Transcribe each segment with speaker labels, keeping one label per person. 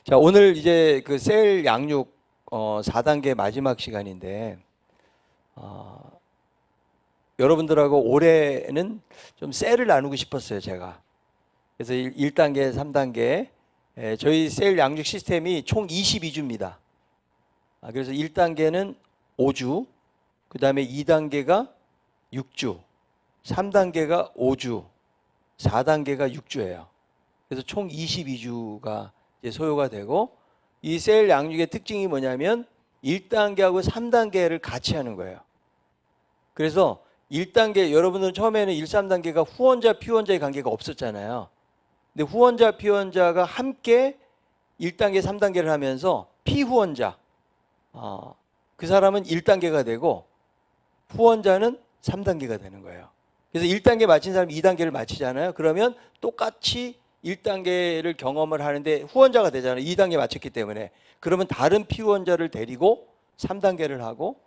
Speaker 1: 자, 오늘 이제 그 셀 양육 4단계 마지막 시간인데 여러분들하고 올해는 좀 셀을 나누고 싶었어요, 제가. 그래서 1단계, 3단계 저희 셀 양육 시스템이 총 22주입니다. 그래서 1단계는 5주, 그 다음에 2단계가 6주, 3단계가 5주, 4단계가 6주예요. 그래서 총 22주가 이제 소요가 되고, 이 셀 양육의 특징이 뭐냐면 1단계하고 3단계를 같이 하는 거예요. 그래서 1단계, 여러분들은 처음에는 1, 3단계가 후원자, 피원자의 관계가 없었잖아요. 근데 후원자, 피원자가 함께 1단계, 3단계를 하면서 피후원자, 그 사람은 1단계가 되고 후원자는 3단계가 되는 거예요. 그래서 1단계 마친 사람이 2단계를 마치잖아요. 그러면 똑같이 1단계를 경험을 하는데 후원자가 되잖아요. 2단계 마쳤기 때문에. 그러면 다른 피후원자를 데리고 3단계를 하고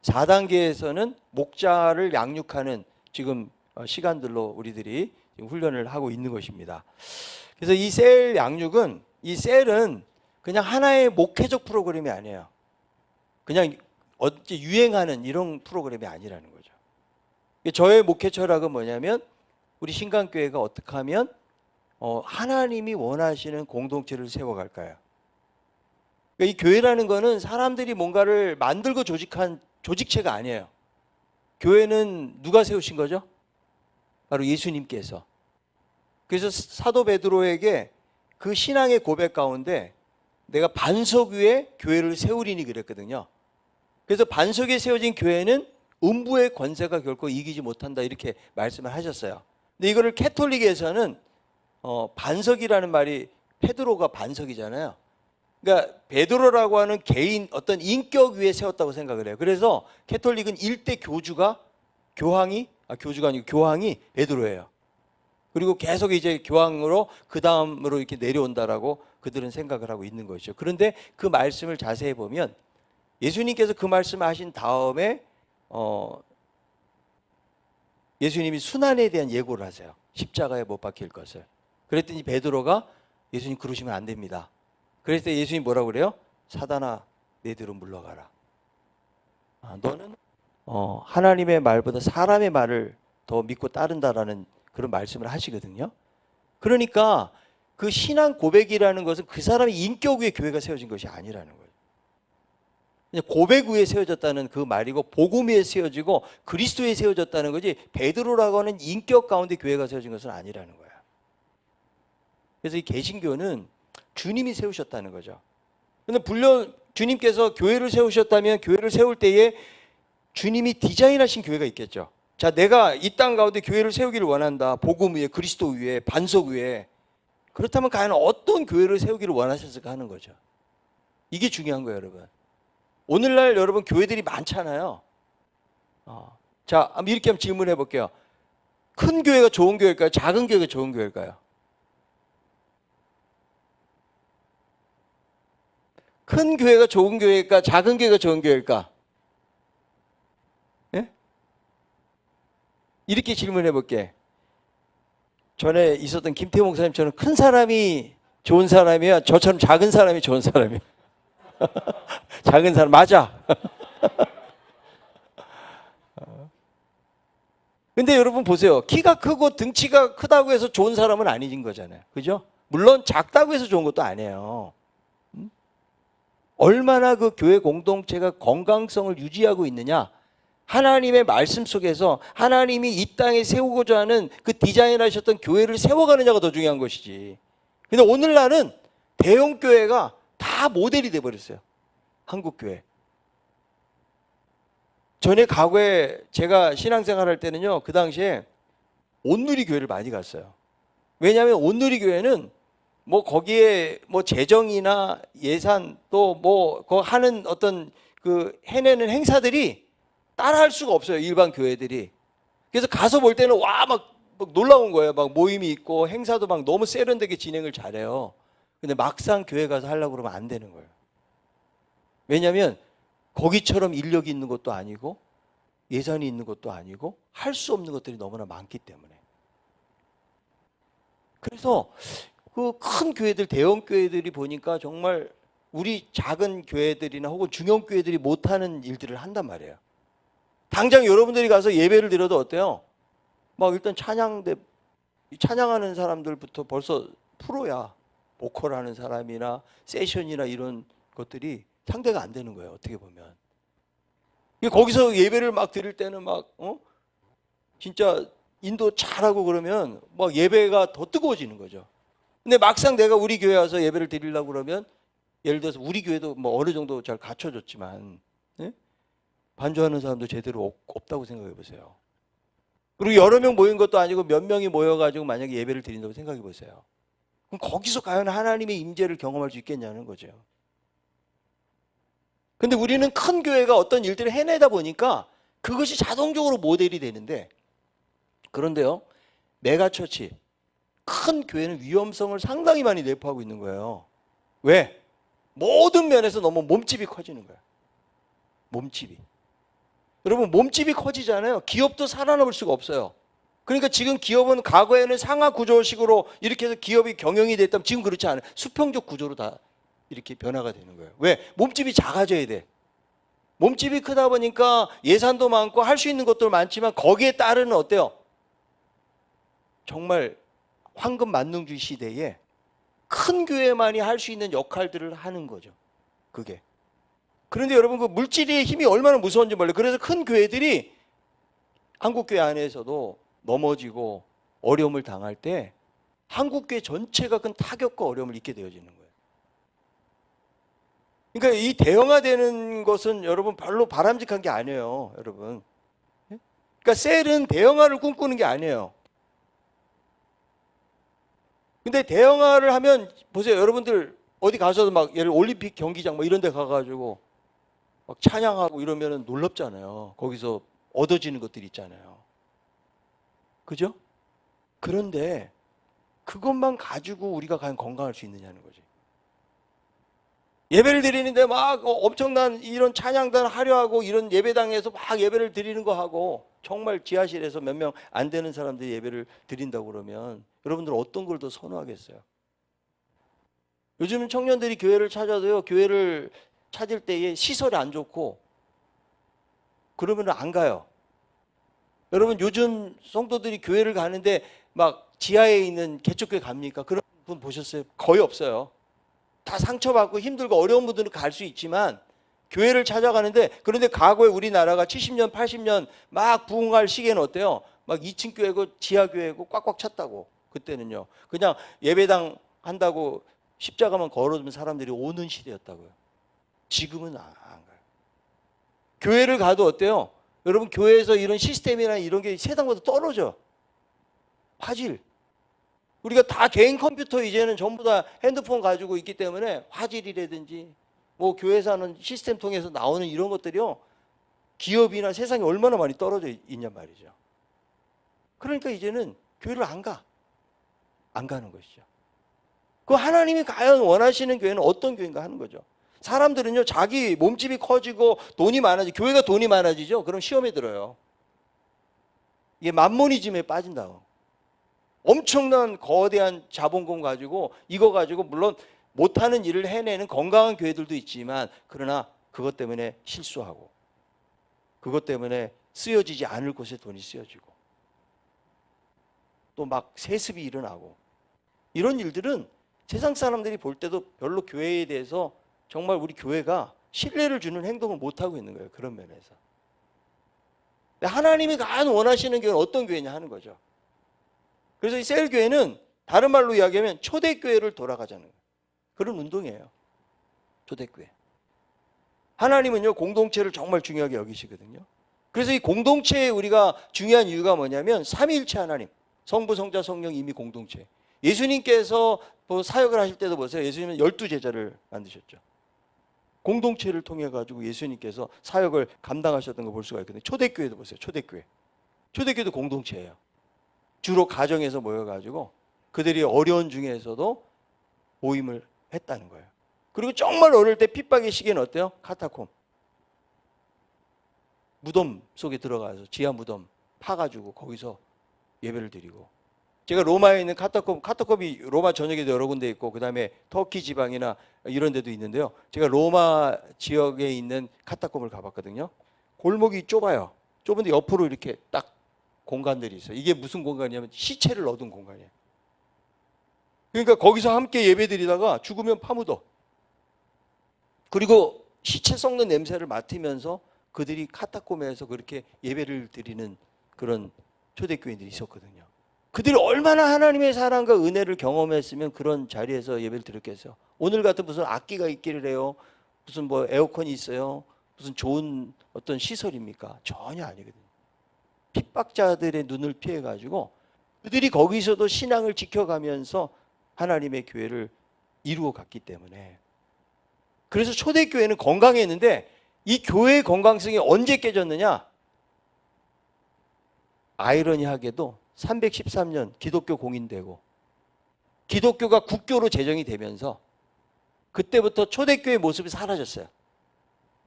Speaker 1: 4단계에서는 목자를 양육하는 지금 시간들로 우리들이 지금 훈련을 하고 있는 것입니다. 그래서 이 셀 양육은, 이 셀은 그냥 하나의 목회적 프로그램이 아니에요. 그냥 어째 유행하는 이런 프로그램이 아니라는 거죠. 저의 목회 철학은 뭐냐면 우리 신강교회가 어떻게 하면 하나님이 원하시는 공동체를 세워갈까요? 그러니까 이 교회라는 거는 사람들이 뭔가를 만들고 조직한 조직체가 아니에요. 교회는 누가 세우신 거죠? 바로 예수님께서. 그래서 사도 베드로에게 그 신앙의 고백 가운데 내가 반석 위에 교회를 세우리니 그랬거든요. 그래서 반석 위에 세워진 교회는 음부의 권세가 결코 이기지 못한다 이렇게 말씀을 하셨어요. 근데 이거를 캐톨릭에서는 반석이라는 말이 페드로가 반석이잖아요. 그러니까 베드로라고 하는 개인 어떤 인격 위에 세웠다고 생각을 해요. 그래서 캐톨릭은 일대 교주가 교주가 아니고 교황이 베드로예요. 그리고 계속 이제 교황으로 그 다음으로 이렇게 내려온다라고 그들은 생각을 하고 있는 것이죠. 그런데 그 말씀을 자세히 보면 예수님께서 그 말씀을 하신 다음에 예수님이 순환에 대한 예고를 하세요. 십자가에 못 박힐 것을. 그랬더니 베드로가 예수님 그러시면 안 됩니다. 그랬을 때 예수님이 뭐라고 그래요? 사단아 내 뒤로 물러가라. 너는 하나님의 말보다 사람의 말을 더 믿고 따른다라는 그런 말씀을 하시거든요. 그러니까 그 신앙 고백이라는 것은 그 사람의 인격 위에 교회가 세워진 것이 아니라는 거예요. 그냥 고백 위에 세워졌다는 그 말이고 복음 위에 세워지고 그리스도에 세워졌다는 거지 베드로라고 하는 인격 가운데 교회가 세워진 것은 아니라는 거예요. 그래서 이 개신교는 주님이 세우셨다는 거죠. 그런데 물론 주님께서 교회를 세우셨다면 교회를 세울 때에 주님이 디자인하신 교회가 있겠죠. 자, 내가 이 땅 가운데 교회를 세우기를 원한다. 복음 위에, 그리스도 위에, 반석 위에. 그렇다면 과연 어떤 교회를 세우기를 원하셨을까 하는 거죠. 이게 중요한 거예요, 여러분. 오늘날 여러분 교회들이 많잖아요. 자, 이렇게 한번 질문해 볼게요. 큰 교회가 좋은 교회일까요? 작은 교회가 좋은 교회일까요? 큰 교회가 좋은 교회일까? 작은 교회가 좋은 교회일까? 예? 이렇게 질문해 볼게. 전에 있었던 김태호 목사님처럼 큰 사람이 좋은 사람이야? 저처럼 작은 사람이 좋은 사람이야? 작은 사람 맞아. 근데 여러분 보세요. 키가 크고 등치가 크다고 해서 좋은 사람은 아닌 거잖아요. 그죠? 물론 작다고 해서 좋은 것도 아니에요. 얼마나 그 교회 공동체가 건강성을 유지하고 있느냐. 하나님의 말씀 속에서 하나님이 이 땅에 세우고자 하는 그 디자인하셨던 교회를 세워가느냐가 더 중요한 것이지. 근데 오늘날은 대형 교회가 다 모델이 돼버렸어요. 한국 교회. 전에 과거에 제가 신앙생활 할 때는요, 그 당시에 온누리 교회를 많이 갔어요. 왜냐하면 온누리 교회는 뭐 거기에 뭐 재정이나 예산 또 뭐 하는 어떤 그 해내는 행사들이 따라할 수가 없어요. 일반 교회들이. 그래서 가서 볼 때는 와 막 놀라운 거예요. 막 모임이 있고 행사도 막 너무 세련되게 진행을 잘해요. 근데 막상 교회 가서 하려고 그러면 안 되는 거예요. 왜냐하면 거기처럼 인력이 있는 것도 아니고 예산이 있는 것도 아니고 할 수 없는 것들이 너무나 많기 때문에. 그래서 그 큰 교회들, 대형 교회들이 보니까 정말 우리 작은 교회들이나 혹은 중형 교회들이 못하는 일들을 한단 말이에요. 당장 여러분들이 가서 예배를 드려도 어때요? 막 일단 찬양하는 사람들부터 벌써 프로야. 보컬 하는 사람이나 세션이나 이런 것들이 상대가 안 되는 거예요. 어떻게 보면. 거기서 예배를 막 드릴 때는 막 진짜 인도 잘하고 그러면 막 예배가 더 뜨거워지는 거죠. 근데 막상 내가 우리 교회 와서 예배를 드리려고 그러면 예를 들어서 우리 교회도 뭐 어느 정도 잘 갖춰졌지만 반주하는 사람도 제대로 없다고 생각해 보세요. 그리고 여러 명 모인 것도 아니고 몇 명이 모여가지고 만약에 예배를 드린다고 생각해 보세요. 그럼 거기서 과연 하나님의 임재를 경험할 수 있겠냐는 거죠. 근데 우리는 큰 교회가 어떤 일들을 해내다 보니까 그것이 자동적으로 모델이 되는데, 그런데요, 메가처치, 큰 교회는 위험성을 상당히 많이 내포하고 있는 거예요. 왜? 모든 면에서 너무 몸집이 커지는 거예요. 몸집이. 여러분, 몸집이 커지잖아요. 기업도 살아남을 수가 없어요. 그러니까 지금 기업은 과거에는 상하 구조식으로 이렇게 해서 기업이 경영이 됐다면 지금 그렇지 않아요. 수평적 구조로 다 이렇게 변화가 되는 거예요. 왜? 몸집이 작아져야 돼. 몸집이 크다 보니까 예산도 많고 할 수 있는 것도 많지만 거기에 따르는 어때요? 정말 황금 만능주의 시대에 큰 교회만이 할 수 있는 역할들을 하는 거죠. 그게. 그런데 여러분, 그 물질의 힘이 얼마나 무서운지 몰라요. 그래서 큰 교회들이 한국교회 안에서도 넘어지고 어려움을 당할 때 한국교회 전체가 큰 타격과 어려움을 입게 되어지는 거예요. 그러니까 이 대형화되는 것은 여러분 별로 바람직한 게 아니에요, 여러분. 그러니까 셀은 대형화를 꿈꾸는 게 아니에요. 근데 대형화를 하면 보세요, 여러분들 어디 가서도 막 예를 올림픽 경기장 뭐 이런 데 가가지고 막 찬양하고 이러면은 놀랍잖아요. 거기서 얻어지는 것들이 있잖아요. 그죠? 그런데 그것만 가지고 우리가 과연 건강할 수 있느냐는 거지. 예배를 드리는데 막 엄청난 이런 찬양단 하려하고 이런 예배당에서 막 예배를 드리는 거 하고 정말 지하실에서 몇 명 안 되는 사람들이 예배를 드린다고 그러면 여러분들 어떤 걸 더 선호하겠어요? 요즘 청년들이 교회를 찾아도요, 교회를 찾을 때에 시설이 안 좋고 그러면 안 가요. 여러분, 요즘 성도들이 교회를 가는데 막 지하에 있는 개척교회 갑니까? 그런 분 보셨어요? 거의 없어요. 다 상처받고 힘들고 어려운 분들은 갈 수 있지만 교회를 찾아가는데, 그런데 과거에 우리나라가 70년, 80년 막 부흥할 시기에는 어때요? 막 2층 교회고 지하 교회고 꽉꽉 찼다고. 그때는요. 그냥 예배당 한다고 십자가만 걸어두면 사람들이 오는 시대였다고요. 지금은 안 가요. 교회를 가도 어때요? 여러분, 교회에서 이런 시스템이나 이런 게 세상보다 떨어져. 화질. 우리가 다 개인 컴퓨터 이제는 전부 다 핸드폰 가지고 있기 때문에 화질이라든지 뭐 교회에서 하는 시스템 통해서 나오는 이런 것들이요, 기업이나 세상에 얼마나 많이 떨어져 있냔 말이죠. 그러니까 이제는 교회를 안 가는 것이죠. 그 하나님이 과연 원하시는 교회는 어떤 교회인가 하는 거죠. 사람들은요, 자기 몸집이 커지고 돈이 교회가 돈이 많아지죠. 그럼 시험에 들어요. 이게 만모니즘에 빠진다고. 엄청난 거대한 자본금 가지고 이거 가지고 물론 못하는 일을 해내는 건강한 교회들도 있지만, 그러나 그것 때문에 실수하고 그것 때문에 쓰여지지 않을 곳에 돈이 쓰여지고 또 막 세습이 일어나고, 이런 일들은 세상 사람들이 볼 때도 별로 교회에 대해서 정말 우리 교회가 신뢰를 주는 행동을 못하고 있는 거예요. 그런 면에서. 하나님이 과연 원하시는 교회는 어떤 교회냐 하는 거죠. 그래서 이 셀교회는 다른 말로 이야기하면 초대교회를 돌아가자는 거예요. 그런 운동이에요. 초대교회. 하나님은요, 공동체를 정말 중요하게 여기시거든요. 그래서 이 공동체에 우리가 중요한 이유가 뭐냐면 삼위일체 하나님, 성부, 성자, 성령 이미 공동체. 예수님께서 사역을 하실 때도 보세요. 예수님은 12제자를 만드셨죠. 공동체를 통해 가지고 예수님께서 사역을 감당하셨던 걸 볼 수가 있거든요. 초대교회도 보세요. 초대교회도 공동체예요. 주로 가정에서 모여가지고 그들이 어려운 중에서도 모임을 했다는 거예요. 그리고 정말 어릴 때 핍박의 시기는 어때요? 카타콤. 무덤 속에 들어가서 지하 무덤 파가지고 거기서 예배를 드리고, 제가 로마에 있는 카타콤이 로마 전역에도 여러 군데 있고 그다음에 터키 지방이나 이런 데도 있는데요. 제가 로마 지역에 있는 카타콤을 가봤거든요. 골목이 좁아요. 좁은데 옆으로 이렇게 딱 공간들이 있어요. 이게 무슨 공간이냐면 시체를 넣어둔 공간이에요. 그러니까 거기서 함께 예배드리다가 죽으면 파묻어. 그리고 시체 썩는 냄새를 맡으면서 그들이 카타콤에서 그렇게 예배를 드리는 그런 초대교인들이 있었거든요. 그들이 얼마나 하나님의 사랑과 은혜를 경험했으면 그런 자리에서 예배를 드렸겠어요. 오늘 같은 무슨 악기가 있기를 해요. 무슨 뭐 에어컨이 있어요. 무슨 좋은 어떤 시설입니까? 전혀 아니거든요. 핍박자들의 눈을 피해가지고 그들이 거기서도 신앙을 지켜가면서 하나님의 교회를 이루어 갔기 때문에, 그래서 초대교회는 건강했는데 이 교회의 건강성이 언제 깨졌느냐? 아이러니하게도 313년 기독교 공인되고 기독교가 국교로 제정이 되면서 그때부터 초대교회의 모습이 사라졌어요.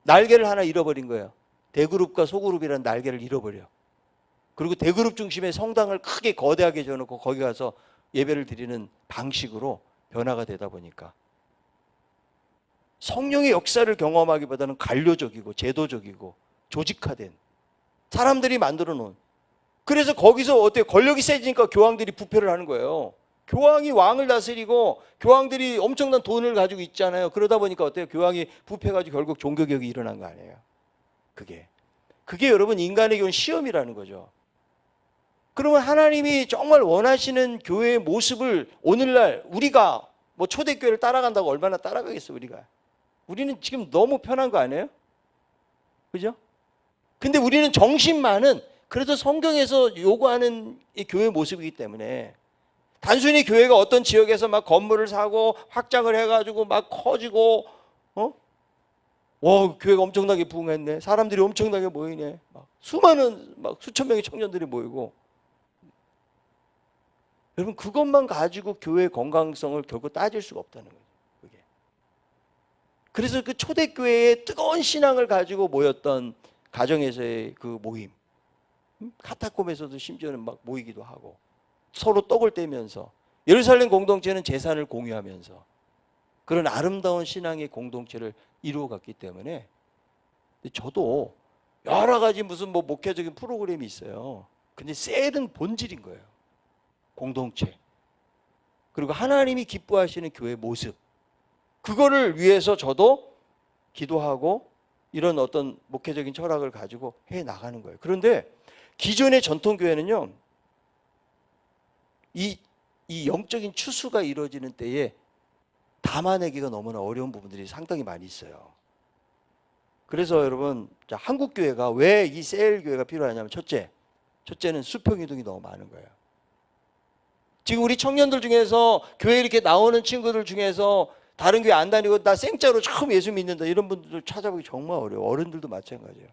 Speaker 1: 날개를 하나 잃어버린 거예요. 대그룹과 소그룹이라는 날개를 잃어버려. 그리고 대그룹 중심의 성당을 크게 거대하게 지어놓고 거기 가서 예배를 드리는 방식으로 변화가 되다 보니까 성령의 역사를 경험하기보다는 관료적이고 제도적이고 조직화된 사람들이 만들어 놓은, 그래서 거기서 어때요? 권력이 세지니까 교황들이 부패를 하는 거예요. 교황이 왕을 다스리고 교황들이 엄청난 돈을 가지고 있잖아요. 그러다 보니까 어때요? 교황이 부패가지고 결국 종교개혁이 일어난 거 아니에요. 그게 여러분 인간에게 온 시험이라는 거죠. 그러면 하나님이 정말 원하시는 교회의 모습을 오늘날 우리가 뭐 초대교회를 따라간다고 얼마나 따라가겠어 우리가. 우리는 지금 너무 편한 거 아니에요? 그죠? 근데 우리는 정신만은 그래도 성경에서 요구하는 이 교회 모습이기 때문에, 단순히 교회가 어떤 지역에서 막 건물을 사고 확장을 해가지고 막 커지고, 교회가 엄청나게 부흥했네. 사람들이 엄청나게 모이네. 막 수많은 막 수천 명의 청년들이 모이고. 여러분 그것만 가지고 교회의 건강성을 결국 따질 수가 없다는 거예요. 그게. 그래서 그 초대교회의 뜨거운 신앙을 가지고 모였던 가정에서의 그 모임, 카타콤에서도 심지어는 막 모이기도 하고 서로 떡을 떼면서, 예루살렘 공동체는 재산을 공유하면서 그런 아름다운 신앙의 공동체를 이루어갔기 때문에, 저도 여러 가지 무슨 뭐 목회적인 프로그램이 있어요. 근데 셀은 본질인 거예요. 공동체, 그리고 하나님이 기뻐하시는 교회 모습, 그거를 위해서 저도 기도하고 이런 어떤 목회적인 철학을 가지고 해 나가는 거예요. 그런데 기존의 전통교회는요, 이 영적인 추수가 이루어지는 때에 담아내기가 너무나 어려운 부분들이 상당히 많이 있어요. 그래서 여러분, 한국교회가 왜 이 셀교회가 필요하냐면, 첫째는 수평이동이 너무 많은 거예요. 지금 우리 청년들 중에서 교회 이렇게 나오는 친구들 중에서 다른 교회 안 다니고 나 생짜로 처음 예수 믿는다 이런 분들 찾아보기 정말 어려워요. 어른들도 마찬가지예요.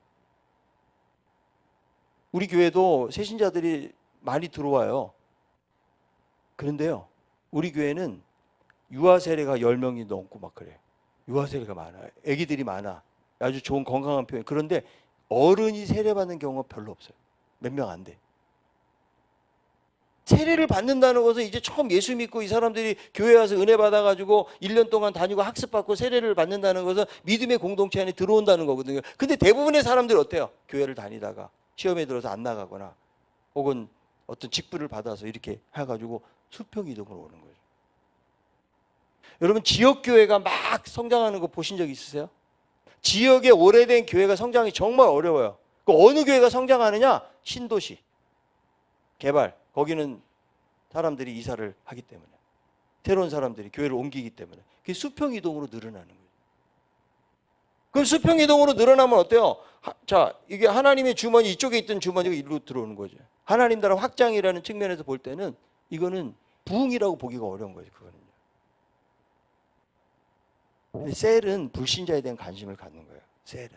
Speaker 1: 우리 교회도 새신자들이 많이 들어와요. 그런데요, 우리 교회는 유아 세례가 10명이 넘고 막 그래요. 유아 세례가 많아요. 아기들이 많아. 아주 좋은 건강한 표현. 그런데 어른이 세례받는 경우가 별로 없어요. 몇 명 안 돼. 세례를 받는다는 것은 이제 처음 예수 믿고 이 사람들이 교회 와서 은혜 받아가지고 1년 동안 다니고 학습받고 세례를 받는다는 것은 믿음의 공동체 안에 들어온다는 거거든요. 근데 대부분의 사람들은 어때요? 교회를 다니다가 시험에 들어서 안 나가거나 혹은 어떤 직분을 받아서 이렇게 해가지고 수평이동으로 오는 거죠. 여러분 지역교회가 막 성장하는 거 보신 적 있으세요? 지역의 오래된 교회가 성장이 정말 어려워요. 그 어느 교회가 성장하느냐? 신도시, 개발. 거기는 사람들이 이사를 하기 때문에, 새로운 사람들이 교회를 옮기기 때문에 그게 수평이동으로 늘어나는 거예요. 그럼 수평이동으로 늘어나면 어때요? 자, 이게 하나님의 주머니, 이쪽에 있던 주머니가 이리로 들어오는 거죠. 하나님 나라 확장이라는 측면에서 볼 때는 이거는 부흥이라고 보기가 어려운 거죠. 그거는요. 근데 셀은 불신자에 대한 관심을 갖는 거예요. 셀은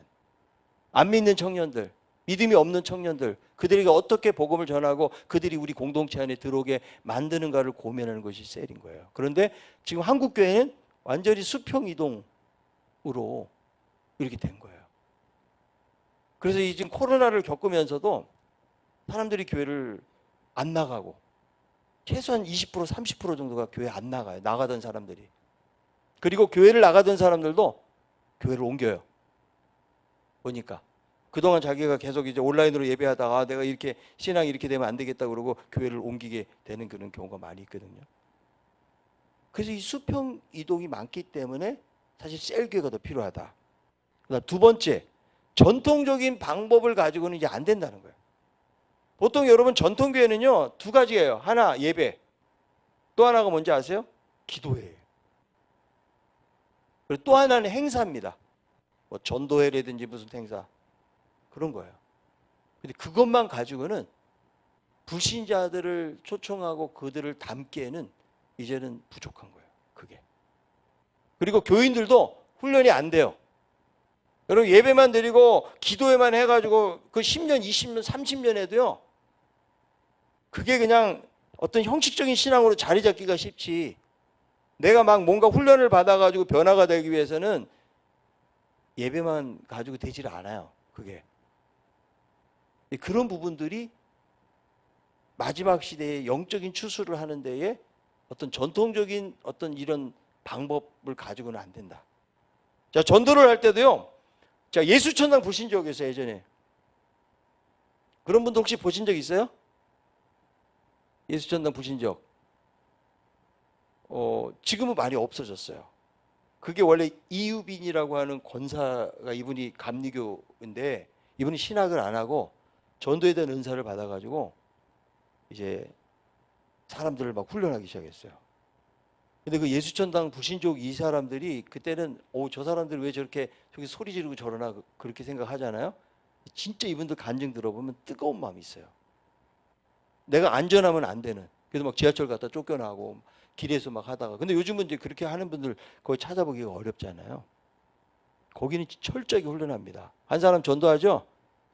Speaker 1: 안 믿는 청년들, 믿음이 없는 청년들, 그들에게 어떻게 복음을 전하고 그들이 우리 공동체 안에 들어오게 만드는가를 고민하는 것이 셀인 거예요. 그런데 지금 한국교회는 완전히 수평이동으로 이렇게 된 거예요. 그래서 이 지금 코로나를 겪으면서도 사람들이 교회를 안 나가고 최소한 20% 30% 정도가 교회 안 나가요. 나가던 사람들이. 그리고 교회를 나가던 사람들도 교회를 옮겨요. 보니까 그동안 자기가 계속 이제 온라인으로 예배하다가 내가 이렇게 신앙이 이렇게 되면 안 되겠다 그러고 교회를 옮기게 되는 그런 경우가 많이 있거든요. 그래서 이 수평 이동이 많기 때문에 사실 셀교회가 더 필요하다. 그다음 두 번째, 전통적인 방법을 가지고는 이제 안 된다는 거예요. 보통 여러분 전통교회는요 두 가지예요. 하나 예배, 또 하나가 뭔지 아세요? 기도회예요. 그리고 또 하나는 행사입니다. 뭐 전도회라든지 무슨 행사 그런 거예요. 근데 그것만 가지고는 불신자들을 초청하고 그들을 담기에는 이제는 부족한 거예요. 그게. 그리고 교인들도 훈련이 안 돼요. 여러분 예배만 드리고 기도회만 해가지고 그 10년, 20년, 30년 해도요. 그게 그냥 어떤 형식적인 신앙으로 자리 잡기가 쉽지. 내가 막 뭔가 훈련을 받아가지고 변화가 되기 위해서는 예배만 가지고 되질 않아요. 그게. 그런 부분들이 마지막 시대에 영적인 추수를 하는 데에 어떤 전통적인 어떤 이런 방법을 가지고는 안 된다. 자, 전도를 할 때도요. 자, 예수천당 보신 적 있어요, 예전에? 그런 분들 혹시 보신 적 있어요? 예수천당 보신 적? 지금은 많이 없어졌어요. 그게 원래 이유빈이라고 하는 권사가 이분이 감리교인데 이분이 신학을 안 하고 전도에 대한 은사를 받아가지고 이제 사람들을 막 훈련하기 시작했어요. 근데 그 예수천당 불신족 이 사람들이 그때는 저 사람들 왜 저렇게 저기 소리 지르고 저러나 그렇게 생각하잖아요. 진짜 이분들 간증 들어보면 뜨거운 마음이 있어요. 내가 안전하면 안 되는. 그래서 막 지하철 갔다 쫓겨나고 길에서 막 하다가. 근데 요즘은 이제 그렇게 하는 분들 거의 찾아보기가 어렵잖아요. 거기는 철저하게 훈련합니다. 한 사람 전도하죠?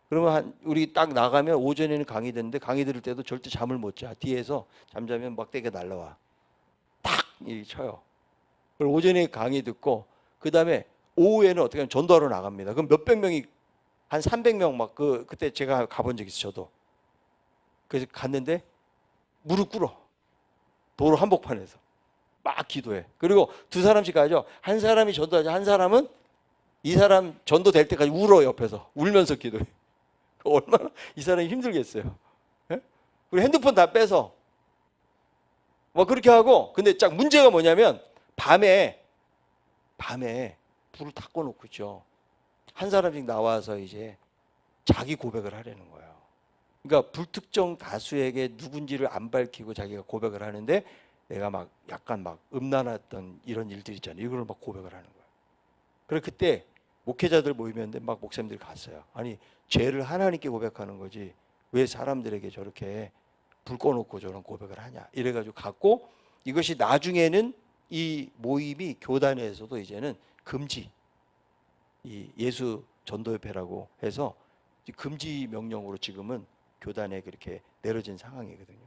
Speaker 1: 그러면 우리 딱 나가면 오전에는 강의 듣는데 강의 들을 때도 절대 잠을 못 자. 뒤에서 잠자면 막대기가 날라와. 탁! 이렇게 쳐요. 그리고 오전에 강의 듣고 그 다음에 오후에는 어떻게 하면 전도하러 나갑니다. 그럼 몇백 명이 한 300명 막 그때 제가 가본 적 있어요. 저도. 그래서 갔는데 무릎 꿇어. 도로 한복판에서 막 기도해. 그리고 두 사람씩 가죠. 한 사람이 전도하죠. 한 사람은 이 사람 전도될 때까지 울어 옆에서 울면서 기도해. 얼마나 이 사람이 힘들겠어요. 예? 그리고 핸드폰 다 빼서 뭐 그렇게 하고. 근데 딱 문제가 뭐냐면 밤에 불을 다 꺼놓고 있죠. 한 사람씩 나와서 이제 자기 고백을 하려는 거예요. 그러니까 불특정 다수에게 누군지를 안 밝히고 자기가 고백을 하는데 내가 막 약간 막 음란했던 이런 일들 있잖아요. 이걸 막 고백을 하는 거예요. 그래서 그때 목회자들 모이면 막 목사님들이 갔어요. 아니 죄를 하나님께 고백하는 거지 왜 사람들에게 저렇게 불 꺼놓고 저런 고백을 하냐. 이래가지고 갔고 이것이 나중에는 이 모임이 교단에서도 이제는 금지. 이 예수 전도협회라고 해서 금지 명령으로 지금은 교단에 그렇게 내려진 상황이거든요.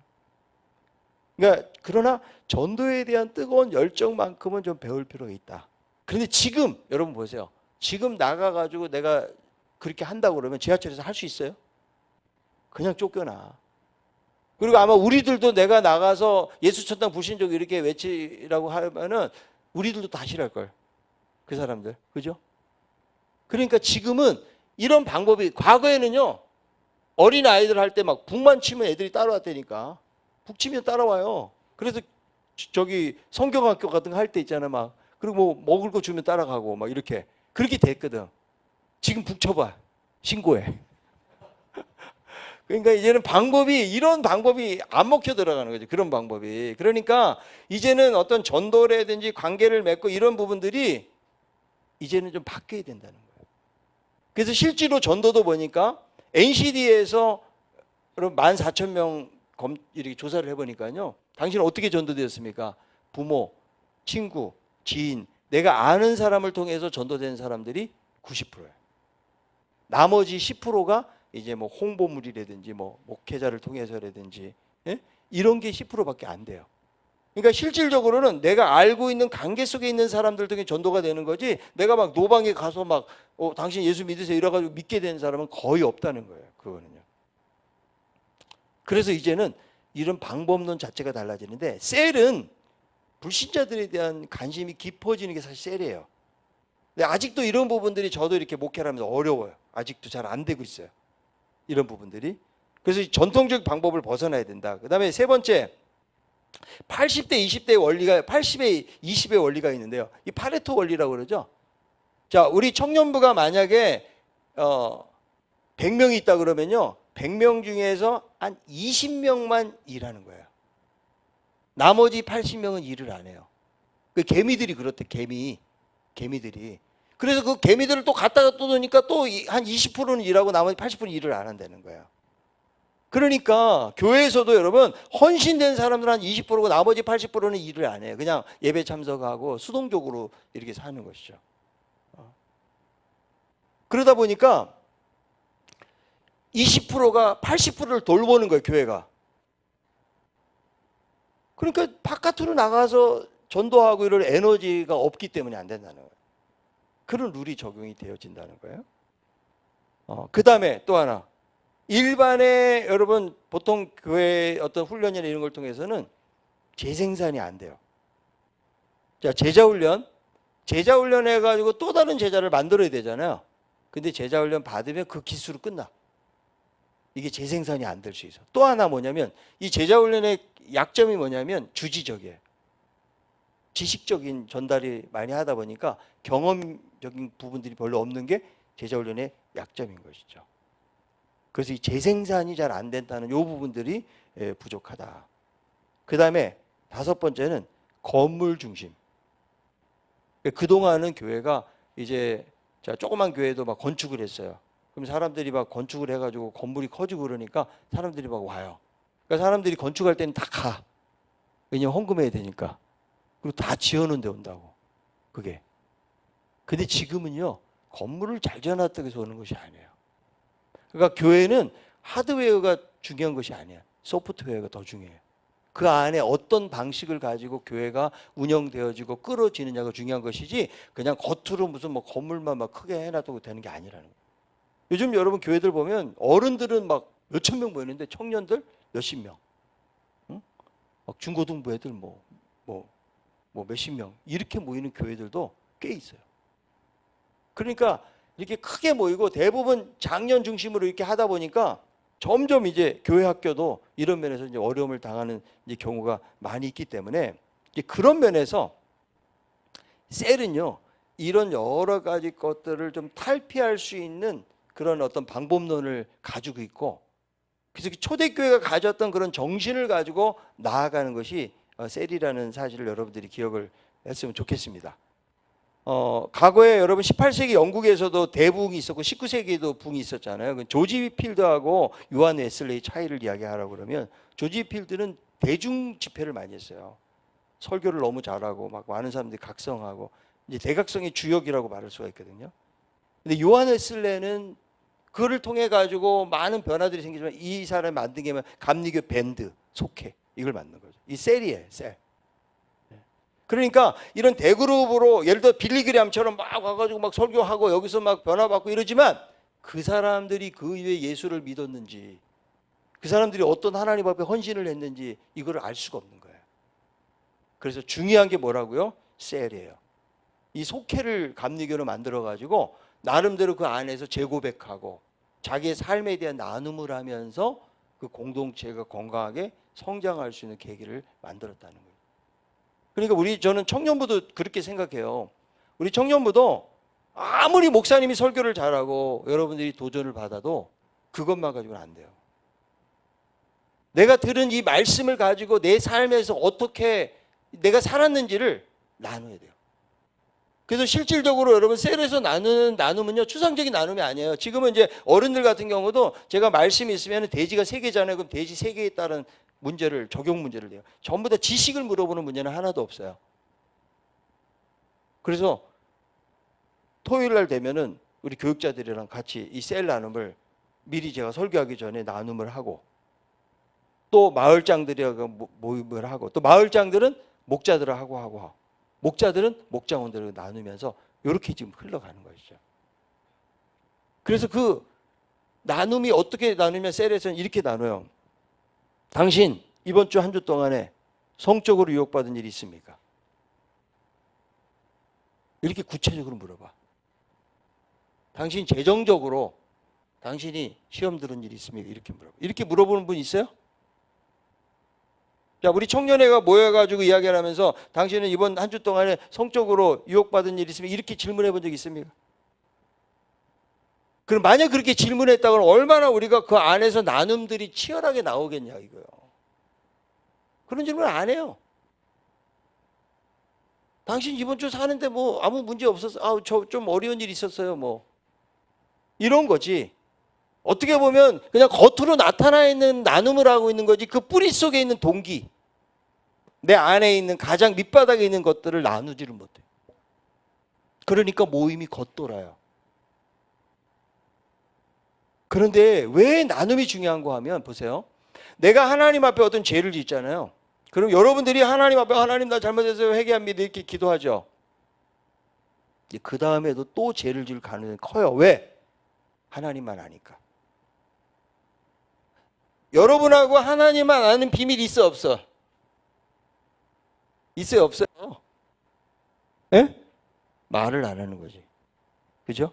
Speaker 1: 그러니까 그러나 전도에 대한 뜨거운 열정만큼은 좀 배울 필요가 있다. 그런데 지금 여러분 보세요. 지금 나가가지고 내가 그렇게 한다고 그러면 지하철에서 할 수 있어요? 그냥 쫓겨나. 그리고 아마 우리들도 내가 나가서 예수천당 불신족 이렇게 외치라고 하면은 우리들도 다 싫어할걸. 그 사람들. 그죠? 그러니까 지금은 이런 방법이 과거에는요. 어린 아이들 할 때 막 북만 치면 애들이 따라왔다니까. 북 치면 따라와요. 그래서 저기 성경학교 같은 거 할 때 있잖아 막. 그리고 뭐 먹을 거 주면 따라가고 막 이렇게. 그렇게 됐거든. 지금 북 쳐봐. 신고해. 그러니까 이제는 이런 방법이 안 먹혀 들어가는 거죠. 그런 방법이. 그러니까 이제는 어떤 전도라든지 관계를 맺고 이런 부분들이 이제는 좀 바뀌어야 된다는 거예요. 그래서 실제로 전도도 보니까 NCD에서 14,000명 이렇게 조사를 해보니까요. 당신은 어떻게 전도되었습니까? 부모, 친구, 지인, 내가 아는 사람을 통해서 전도된 사람들이 90%예요. 나머지 10%가 이제 뭐 홍보물이라든지 뭐 목회자를 통해서라든지 예? 이런 게 10%밖에 안 돼요. 그러니까 실질적으로는 내가 알고 있는 관계 속에 있는 사람들 등에 전도가 되는 거지 내가 막 노방에 가서 막 당신 예수 믿으세요 이래가지고 믿게 된 사람은 거의 없다는 거예요. 그거는요. 그래서 이제는 이런 방법론 자체가 달라지는데, 셀은 불신자들에 대한 관심이 깊어지는 게 사실 셀이에요. 근데 아직도 이런 부분들이 저도 이렇게 목회를 하면서 어려워요. 아직도 잘 안 되고 있어요. 이런 부분들이. 그래서 이 전통적 방법을 벗어나야 된다. 그 다음에 세 번째, 80대 20대 원리가, 80에 20의 원리가 있는데요. 이 파레토 원리라고 그러죠. 자, 우리 청년부가 만약에 100명이 있다 그러면요, 100명 중에서 한 20명만 일하는 거예요. 나머지 80명은 일을 안 해요. 그 개미들이 그렇대. 개미들이. 그래서 그 개미들을 또 갖다가 또 놓으니까 또 한 20%는 일하고 나머지 80%는 일을 안 한다는 거예요. 그러니까 교회에서도 여러분, 헌신된 사람들 한 20%고 나머지 80%는 일을 안 해요. 그냥 예배 참석하고 수동적으로 이렇게 사는 것이죠. 그러다 보니까 20%가 80%를 돌보는 거예요, 교회가. 그러니까 바깥으로 나가서 전도하고 이럴 에너지가 없기 때문에 안 된다는 거예요. 그런 룰이 적용이 되어진다는 거예요. 그 다음에 또 하나. 일반의 여러분, 보통 교회 어떤 훈련이나 이런 걸 통해서는 재생산이 안 돼요. 자, 제자훈련 해가지고 또 다른 제자를 만들어야 되잖아요. 근데 제자훈련 받으면 그 기수로 끝나. 이게 재생산이 안 될 수 있어. 또 하나 뭐냐면, 이 제자훈련의 약점이 뭐냐면 주지적이에요. 지식적인 전달이 많이 하다 보니까 경험적인 부분들이 별로 없는 게 제자훈련의 약점인 것이죠. 그래서 이 재생산이 잘 안 된다는 이 부분들이 부족하다. 그 다음에 다섯 번째는 건물 중심. 그동안은 교회가 이제, 자, 조그만 교회도 막 건축을 했어요. 그럼 사람들이 막 건축을 해가지고 건물이 커지고 그러니까 사람들이 막 와요. 그러니까 사람들이 건축할 때는 다 가. 왜냐면 헌금해야 되니까. 그리고 다 지어놓은 데 온다고. 그게. 근데 지금은요, 건물을 잘 지어놨다고 해서 오는 것이 아니에요. 그러니까 교회는 하드웨어가 중요한 것이 아니에요. 소프트웨어가 더 중요해요. 그 안에 어떤 방식을 가지고 교회가 운영되어지고 끌어지느냐가 중요한 것이지, 그냥 겉으로 무슨 뭐 건물만 막 크게 해놔도 되는 게 아니라는 거예요. 요즘 여러분 교회들 보면 어른들은 막 몇천 명 모이는데 청년들 몇십 명, 응? 막 중고등부 애들 뭐 몇십 명 이렇게 모이는 교회들도 꽤 있어요. 그러니까 이렇게 크게 모이고 대부분 장년 중심으로 이렇게 하다 보니까 점점 이제 교회 학교도 이런 면에서 이제 어려움을 당하는 이제 경우가 많이 있기 때문에, 이제 그런 면에서 셀은요, 이런 여러 가지 것들을 좀 탈피할 수 있는 그런 어떤 방법론을 가지고 있고, 그래서 초대교회가 가졌던 그런 정신을 가지고 나아가는 것이 셀이라는 사실을 여러분들이 기억을 했으면 좋겠습니다. 과거에 여러분 18세기 영국에서도 대부흥이 있었고 19세기에도 부흥이 있었잖아요. 조지 필드하고 요한 웨슬레이 차이를 이야기하라고 그러면, 조지 필드는 대중 집회를 많이 했어요. 설교를 너무 잘하고 막 많은 사람들이 각성하고, 이제 대각성의 주역이라고 말할 수가 있거든요. 근데 요한 웨슬레이는 그거를 통해 가지고 많은 변화들이 생기지만, 이 사람이 만든 게 감리교 밴드, 속회, 이걸 만든 거죠. 이 셀이에요, 셀. 그러니까 이런 대그룹으로, 예를 들어 빌리그램처럼 막 와가지고 막 설교하고 여기서 막 변화받고 이러지만, 그 사람들이 그 위에 예수를 믿었는지, 그 사람들이 어떤 하나님 앞에 헌신을 했는지 이걸 알 수가 없는 거예요. 그래서 중요한 게 뭐라고요? 셀이에요. 이 속회를 감리교로 만들어 가지고 나름대로 그 안에서 재고백하고 자기의 삶에 대한 나눔을 하면서 그 공동체가 건강하게 성장할 수 있는 계기를 만들었다는 거예요. 그러니까 저는 청년부도 그렇게 생각해요. 우리 청년부도 아무리 목사님이 설교를 잘하고 여러분들이 도전을 받아도 그것만 가지고는 안 돼요. 내가 들은 이 말씀을 가지고 내 삶에서 어떻게 내가 살았는지를 나눠야 돼요. 그래서 실질적으로 여러분 셀에서 나누는 나눔은요, 추상적인 나눔이 아니에요. 지금은 이제 어른들 같은 경우도 제가 말씀이 있으면 돼지가 3개잖아요. 그럼 돼지 3개에 따른 문제를, 적용 문제를 내요. 전부 다 지식을 물어보는 문제는 하나도 없어요. 그래서 토요일 날 되면은 우리 교육자들이랑 같이 이 셀 나눔을 미리 제가 설교하기 전에 나눔을 하고, 또 마을장들이랑 모임을 하고, 또 마을장들은 목자들하고 하고, 목자들은 목장원들을 나누면서 이렇게 지금 흘러가는 것이죠. 그래서 그 나눔이 어떻게 나누면 셀에서는 이렇게 나눠요. 당신 이번 주 한 주 동안에 성적으로 유혹받은 일이 있습니까? 이렇게 구체적으로 물어봐. 당신 재정적으로 당신이 시험 들은 일이 있습니까? 이렇게 물어봐. 이렇게 물어보는 분 있어요? 자, 우리 청년회가 모여가지고 이야기를 하면서 당신은 이번 한 주 동안에 성적으로 유혹받은 일이 있습니까? 이렇게 질문해 본 적 있습니까? 그럼 만약 그렇게 질문했다면 얼마나 우리가 그 안에서 나눔들이 치열하게 나오겠냐 이거요. 그런 질문 안 해요. 당신 이번 주 사는데 뭐 아무 문제 없었어? 저 좀 어려운 일 있었어요. 뭐 이런 거지. 어떻게 보면 그냥 겉으로 나타나 있는 나눔을 하고 있는 거지 그 뿌리 속에 있는 동기, 내 안에 있는 가장 밑바닥에 있는 것들을 나누지를 못해. 그러니까 모임이 겉돌아요. 그런데 왜 나눔이 중요한가 하면 보세요. 내가 하나님 앞에 어떤 죄를 짓잖아요. 그럼 여러분들이 하나님 앞에 하나님 나 잘못했어요 회개합니다 이렇게 기도하죠. 그 다음에도 또 죄를 지을 가능성이 커요. 왜? 하나님만 아니까. 여러분하고 하나님만 아는 비밀이 있어 없어? 있어요 없어요? 예? 말을 안 하는 거지. 그죠?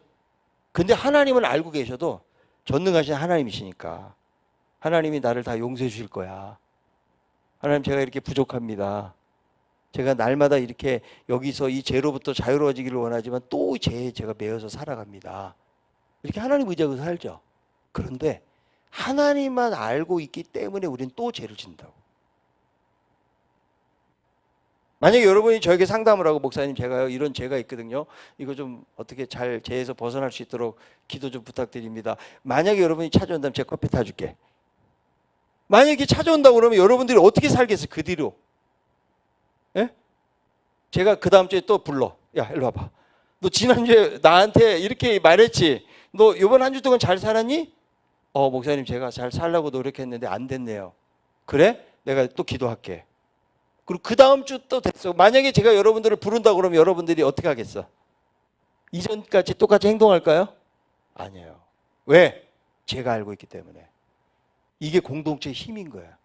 Speaker 1: 근데 하나님은 알고 계셔도 전능하신 하나님이시니까 하나님이 나를 다 용서해 주실 거야. 하나님 제가 이렇게 부족합니다. 제가 날마다 이렇게 여기서 이 죄로부터 자유로워지기를 원하지만 또 죄에 제가 매여서 살아갑니다. 이렇게 하나님 의지하고 살죠. 그런데 하나님만 알고 있기 때문에 우리는 또 죄를 짓는다고. 만약에 여러분이 저에게 상담을 하고 목사님 제가요 이런 죄가 있거든요. 이거 좀 어떻게 잘 죄에서 벗어날 수 있도록 기도 좀 부탁드립니다. 만약에 여러분이 찾아온다면 제가 커피 타줄게. 만약에 찾아온다고 그러면 여러분들이 어떻게 살겠어요? 그 뒤로. 예? 제가 그 다음 주에 또 불러. 야 일로 와봐. 너 지난주에 나한테 이렇게 말했지. 너 이번 한 주 동안 잘 살았니? 목사님 제가 잘 살려고 노력했는데 안 됐네요. 그래? 내가 또 기도할게. 그리고 그 다음 주 또 됐어. 만약에 제가 여러분들을 부른다 그러면 여러분들이 어떻게 하겠어? 이전까지 똑같이 행동할까요? 아니에요. 왜? 제가 알고 있기 때문에. 이게 공동체의 힘인 거야.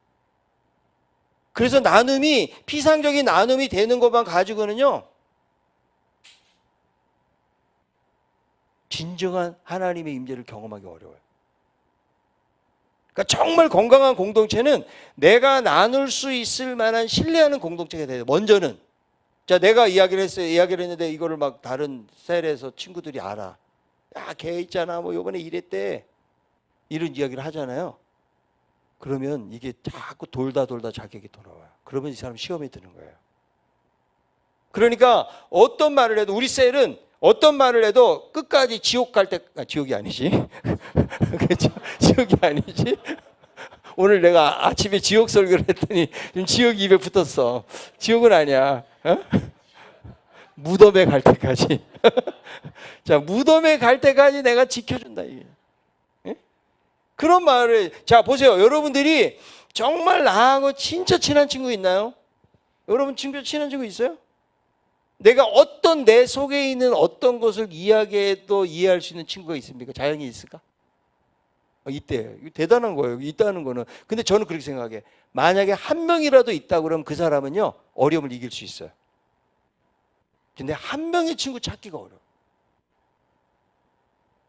Speaker 1: 그래서 나눔이 피상적인 나눔이 되는 것만 가지고는요. 진정한 하나님의 임재를 경험하기 어려워요. 그러니까 정말 건강한 공동체는 내가 나눌 수 있을 만한 신뢰하는 공동체가 돼요. 먼저는. 자, 내가 이야기를 했는데 이거를 막 다른 셀에서 친구들이 알아. 야, 걔 있잖아. 뭐 요번에 이랬대. 이런 이야기를 하잖아요. 그러면 이게 자꾸 돌다 자기에게 돌아와요. 그러면 이 사람 시험에 드는 거예요. 그러니까 어떤 말을 해도 우리 셀은 어떤 말을 해도 끝까지 지옥 갈 때, 지옥이 아니지. 그렇죠? 지옥이 아니지. 오늘 내가 아침에 지옥 설교를 했더니 지금 지옥이 입에 붙었어. 지옥은 아니야. 어? 무덤에 갈 때까지. 자, 무덤에 갈 때까지 내가 지켜준다. 이게. 그런 말을, 자, 보세요. 여러분들이 정말 나하고 진짜 친한 친구 있나요? 여러분 친한 친구 있어요? 내가 어떤 내 속에 있는 어떤 것을 이야기해도 이해할 수 있는 친구가 있습니까? 자연이 있을까? 있대요. 대단한 거예요. 있다는 거는. 근데 저는 그렇게 생각해. 만약에 한 명이라도 있다 그러면 그 사람은요, 어려움을 이길 수 있어요. 근데 한 명의 친구 찾기가 어려워.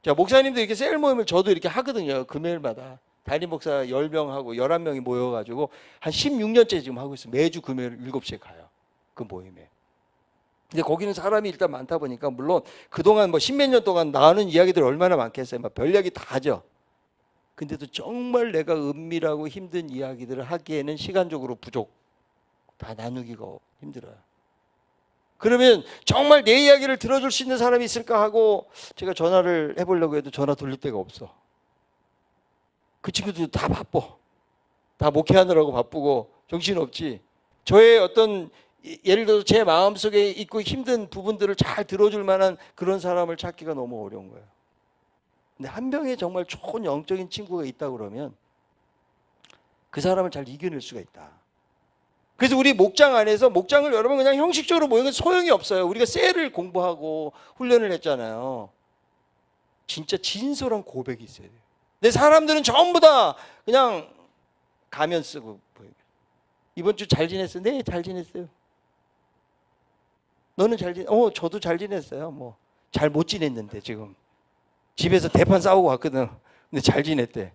Speaker 1: 자, 목사님도 이렇게 셀 모임을 저도 이렇게 하거든요. 금요일마다. 담임 목사 10명하고 11명이 모여가지고 한 16년째 지금 하고 있어요. 매주 금요일 7시에 가요. 그 모임에. 근데 거기는 사람이 일단 많다 보니까 물론 그동안 뭐 십몇 년 동안 나누는 이야기들 얼마나 많겠어요. 막 별 이야기 다 하죠. 근데도 정말 내가 은밀하고 힘든 이야기들을 하기에는 시간적으로 부족. 다 나누기가 힘들어요. 그러면 정말 내 이야기를 들어줄 수 있는 사람이 있을까 하고 제가 전화를 해보려고 해도 전화 돌릴 데가 없어. 그 친구들도 다 바빠. 다 목회하느라고 바쁘고 정신없지. 저의 어떤 예를 들어서 제 마음속에 있고 힘든 부분들을 잘 들어줄 만한 그런 사람을 찾기가 너무 어려운 거예요. 근데 한 명의 정말 좋은 영적인 친구가 있다 그러면 그 사람을 잘 이겨낼 수가 있다. 그래서 우리 목장 안에서 목장을 여러분 그냥 형식적으로 모이는 건 소용이 없어요. 우리가 셀을 공부하고 훈련을 했잖아요. 진짜 진솔한 고백이 있어야 돼요. 근데 사람들은 전부 다 그냥 가면 쓰고 보여요. 이번 주 잘 지냈어요? 네, 잘 지냈어요. 너는 잘 저도 잘 지냈어요. 뭐 잘 못 지냈는데 지금 집에서 대판 싸우고 왔거든. 근데 잘 지냈대.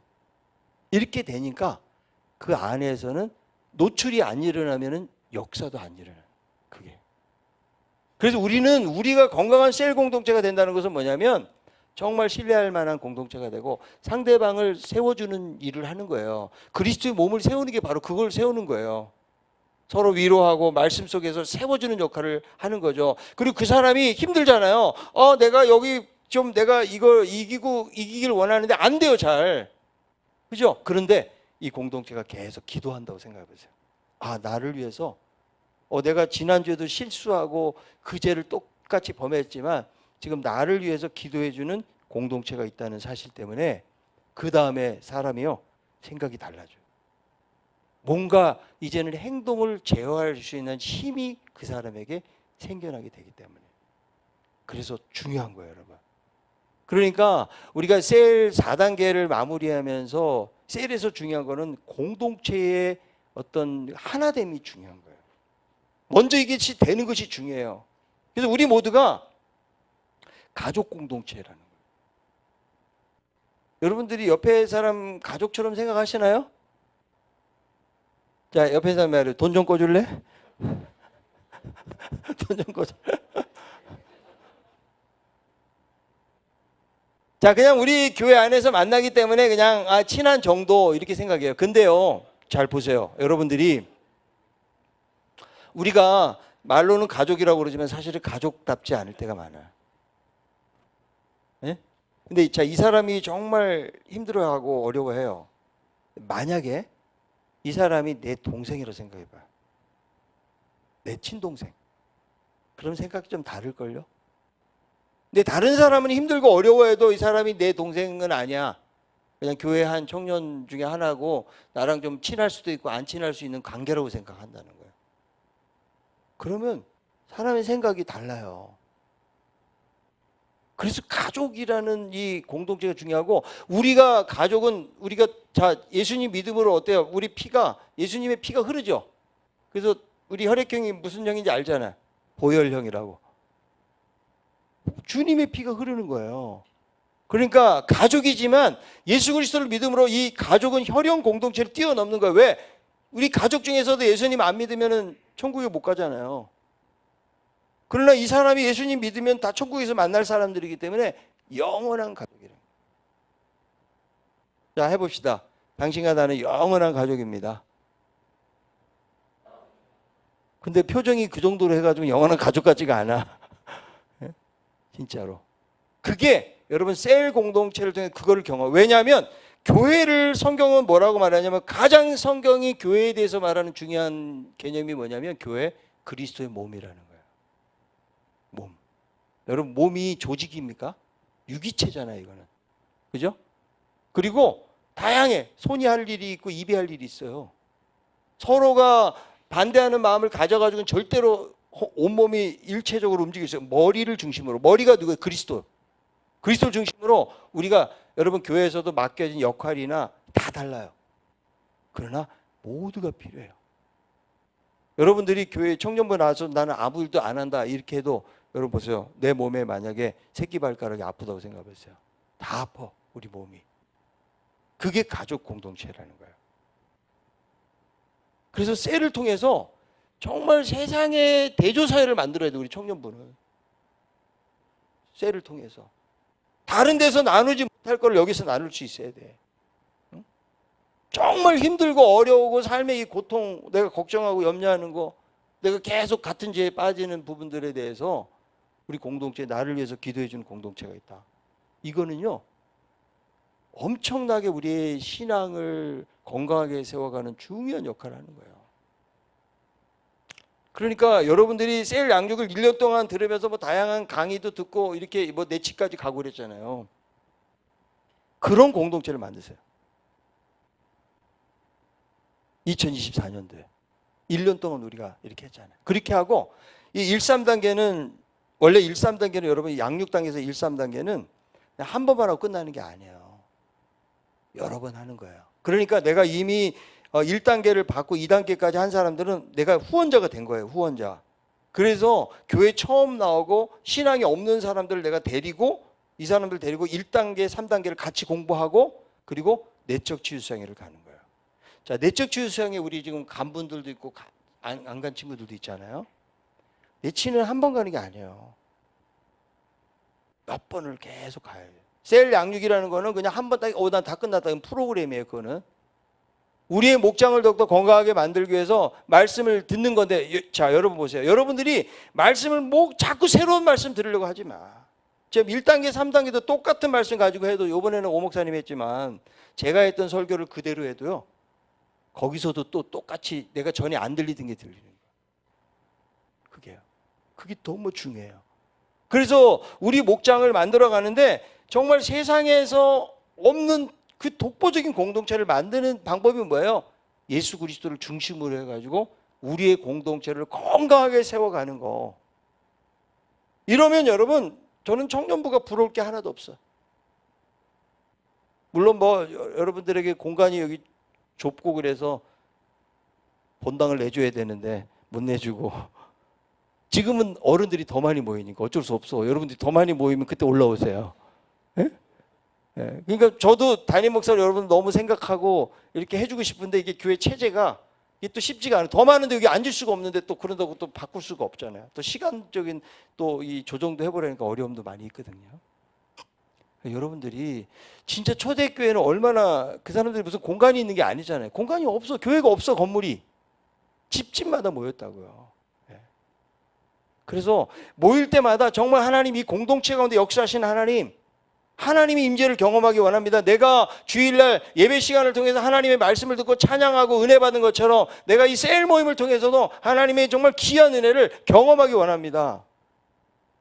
Speaker 1: 이렇게 되니까 그 안에서는 노출이 안 일어나면은 역사도 안 일어나. 그게. 그래서 우리가 건강한 셀 공동체가 된다는 것은 뭐냐면 정말 신뢰할 만한 공동체가 되고 상대방을 세워주는 일을 하는 거예요. 그리스도의 몸을 세우는 게 바로 그걸 세우는 거예요. 서로 위로하고 말씀 속에서 세워주는 역할을 하는 거죠. 그리고 그 사람이 힘들잖아요. 내가 여기 좀 내가 이걸 이기길 원하는데 안 돼요, 잘. 그죠? 그런데 이 공동체가 계속 기도한다고 생각해 보세요. 나를 위해서 내가 지난주에도 실수하고 그 죄를 똑같이 범했지만 지금 나를 위해서 기도해 주는 공동체가 있다는 사실 때문에 그 다음에 사람이요, 생각이 달라져요. 뭔가 이제는 행동을 제어할 수 있는 힘이 그 사람에게 생겨나게 되기 때문에. 그래서 중요한 거예요, 여러분. 그러니까 우리가 셀 4단계를 마무리하면서 셀에서 중요한 거는 공동체의 어떤 하나됨이 중요한 거예요. 먼저 이게 되는 것이 중요해요. 그래서 우리 모두가 가족 공동체라는 거예요. 여러분들이 옆에 사람 가족처럼 생각하시나요? 자, 옆에 사람 말이에요. 돈 좀 꿔줄래? 돈 좀 꿔줘. 자, 그냥 우리 교회 안에서 만나기 때문에 그냥 친한 정도 이렇게 생각해요. 근데요, 잘 보세요. 여러분들이 우리가 말로는 가족이라고 그러지만 사실은 가족답지 않을 때가 많아요. 네? 근데 자, 이 사람이 정말 힘들어하고 어려워해요. 만약에 이 사람이 내 동생이라고 생각해봐요. 내 친동생. 그럼 생각이 좀 다를걸요? 근데 다른 사람은 힘들고 어려워해도 이 사람이 내 동생은 아니야. 그냥 교회 한 청년 중에 하나고 나랑 좀 친할 수도 있고 안 친할 수 있는 관계라고 생각한다는 거예요. 그러면 사람의 생각이 달라요. 그래서 가족이라는 이 공동체가 중요하고, 우리가 가족은 우리가 예수님 믿음으로 어때요? 우리 피가, 예수님의 피가 흐르죠. 그래서 우리 혈액형이 무슨 형인지 알잖아요. 보혈형이라고. 주님의 피가 흐르는 거예요. 그러니까 가족이지만 예수 그리스도를 믿음으로 이 가족은 혈연 공동체를 뛰어넘는 거예요. 왜? 우리 가족 중에서도 예수님 안 믿으면 천국에 못 가잖아요. 그러나 이 사람이 예수님 믿으면 다 천국에서 만날 사람들이기 때문에 영원한 가족이래요. 자, 해봅시다. 당신과 나는 영원한 가족입니다. 근데 표정이 그 정도로 해가지고 영원한 가족 같지가 않아. 진짜로. 그게 여러분 셀 공동체를 통해 그거를 경험. 왜냐하면 교회를 성경은 뭐라고 말하냐면 가장 성경이 교회에 대해서 말하는 중요한 개념이 뭐냐면 교회 그리스도의 몸이라는 거예요. 몸. 여러분 몸이 조직입니까? 유기체잖아요, 이거는. 그죠? 그리고 다양해. 손이 할 일이 있고 입이 할 일이 있어요. 서로가 반대하는 마음을 가져가지고는 절대로 온몸이 일체적으로 움직일 수 있어요. 머리를 중심으로. 머리가 누구예요? 그리스도. 그리스도를 중심으로 우리가 여러분 교회에서도 맡겨진 역할이나 다 달라요. 그러나 모두가 필요해요. 여러분들이 교회 청년부 나와서 나는 아무 일도 안 한다 이렇게 해도 여러분 보세요. 내 몸에 만약에 새끼발가락이 아프다고 생각해보세요. 다 아파, 우리 몸이. 그게 가족 공동체라는 거예요. 그래서 셀을 통해서 정말 세상의 대조사회를 만들어야 돼, 우리 청년부는. 셀을 통해서. 다른 데서 나누지 못할 걸 여기서 나눌 수 있어야 돼. 응? 정말 힘들고 어려우고 삶의 이 고통, 내가 걱정하고 염려하는 거, 내가 계속 같은 죄에 빠지는 부분들에 대해서 우리 공동체, 나를 위해서 기도해 주는 공동체가 있다. 이거는요, 엄청나게 우리의 신앙을 건강하게 세워가는 중요한 역할을 하는 거예요. 그러니까 여러분들이 셀 양육을 1년 동안 들으면서 뭐 다양한 강의도 듣고 이렇게 뭐 내치까지 가고 그랬잖아요. 그런 공동체를 만드세요. 2024년도에 1년 동안 우리가 이렇게 했잖아요. 그렇게 하고 이 1,3단계는 원래 1,3단계는 여러분 양육단계에서 1,3단계는 한 번만 하고 끝나는 게 아니에요. 여러 번 하는 거예요. 그러니까 내가 이미 1단계를 받고 2단계까지 한 사람들은 내가 후원자가 된 거예요. 후원자. 그래서 교회 처음 나오고 신앙이 없는 사람들을 내가 데리고 이 사람들 데리고 1단계, 3단계를 같이 공부하고 그리고 내적 치유 수양회를 가는 거예요. 자, 내적 치유 수양회 우리 지금 간 분들도 있고 안 간 친구들도 있잖아요. 내치는 한 번 가는 게 아니에요. 몇 번을 계속 가야 돼요. 셀 양육이라는 거는 그냥 한 번 딱, 난 다 끝났다. 이건 프로그램이에요, 그거는. 우리의 목장을 더욱더 건강하게 만들기 위해서 말씀을 듣는 건데, 자, 여러분 보세요. 여러분들이 말씀을 자꾸 새로운 말씀 들으려고 하지 마. 지금 1단계, 3단계도 똑같은 말씀 가지고 해도, 이번에는 오 목사님 했지만, 제가 했던 설교를 그대로 해도요, 거기서도 또 똑같이 내가 전에 안 들리던 게 들리는 거예요. 그게요. 그게 너무 중요해요. 그래서 우리 목장을 만들어 가는데 정말 세상에서 없는 그 독보적인 공동체를 만드는 방법이 뭐예요? 예수 그리스도를 중심으로 해가지고 우리의 공동체를 건강하게 세워가는 거. 이러면 여러분, 저는 청년부가 부러울 게 하나도 없어. 물론 뭐 여러분들에게 공간이 여기 좁고 그래서 본당을 내줘야 되는데 못 내주고, 지금은 어른들이 더 많이 모이니까 어쩔 수 없어. 여러분들이 더 많이 모이면 그때 올라오세요. 예? 예. 그러니까 저도 담임 목사를 여러분 너무 생각하고 이렇게 해주고 싶은데, 이게 교회 체제가 이게 또 쉽지가 않아요. 더 많은데 여기 앉을 수가 없는데 또 그런다고 또 바꿀 수가 없잖아요. 또 시간적인 또 이 조정도 해보려니까 어려움도 많이 있거든요. 여러분들이 진짜 초대교회는 얼마나, 그 사람들이 무슨 공간이 있는 게 아니잖아요. 공간이 없어. 교회가 없어. 건물이 집집마다 모였다고요. 예. 그래서 모일 때마다 정말 하나님, 이 공동체 가운데 역사하신 하나님의 임재를 경험하기 원합니다. 내가 주일날 예배 시간을 통해서 하나님의 말씀을 듣고 찬양하고 은혜 받은 것처럼 내가 이 셀 모임을 통해서도 하나님의 정말 귀한 은혜를 경험하기 원합니다.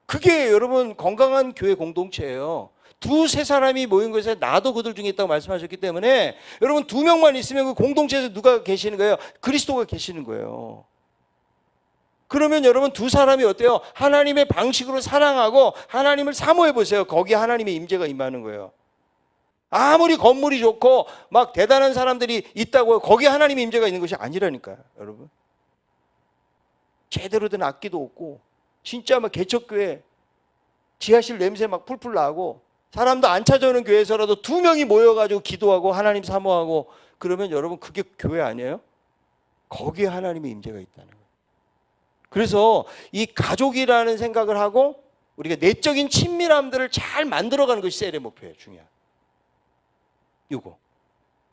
Speaker 1: 그게 여러분 건강한 교회 공동체예요. 두세 사람이 모인 곳에 나도 그들 중에 있다고 말씀하셨기 때문에 여러분, 2명만 있으면 그 공동체에서 누가 계시는 거예요? 그리스도가 계시는 거예요. 그러면 여러분, 2사람이 어때요? 하나님의 방식으로 사랑하고 하나님을 사모해 보세요. 거기에 하나님의 임재가 임하는 거예요. 아무리 건물이 좋고 막 대단한 사람들이 있다고 거기에 하나님의 임재가 있는 것이 아니라니까요, 여러분. 제대로 된 악기도 없고 진짜 막 개척교회 지하실 냄새 막 풀풀 나고 사람도 안 찾아오는 교회에서라도 2명이 모여가지고 기도하고 하나님 사모하고, 그러면 여러분, 그게 교회 아니에요? 거기에 하나님의 임재가 있다는 거예요. 그래서 이 가족이라는 생각을 하고 우리가 내적인 친밀함들을 잘 만들어가는 것이 셀의 목표예요. 중요한 이거.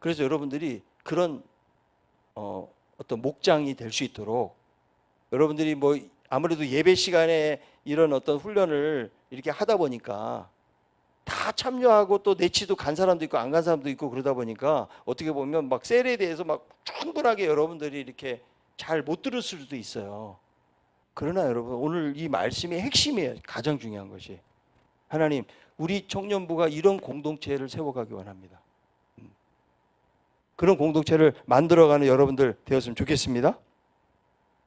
Speaker 1: 그래서 여러분들이 그런 어떤 목장이 될 수 있도록, 여러분들이 뭐 아무래도 예배 시간에 이런 어떤 훈련을 이렇게 하다 보니까 다 참여하고 또 내치도 간 사람도 있고 안 간 사람도 있고, 그러다 보니까 어떻게 보면 막 셀에 대해서 막 충분하게 여러분들이 이렇게 잘 못 들을 수도 있어요. 그러나 여러분, 오늘 이 말씀의 핵심이에요. 가장 중요한 것이, 하나님, 우리 청년부가 이런 공동체를 세워가기 원합니다. 그런 공동체를 만들어가는 여러분들 되었으면 좋겠습니다.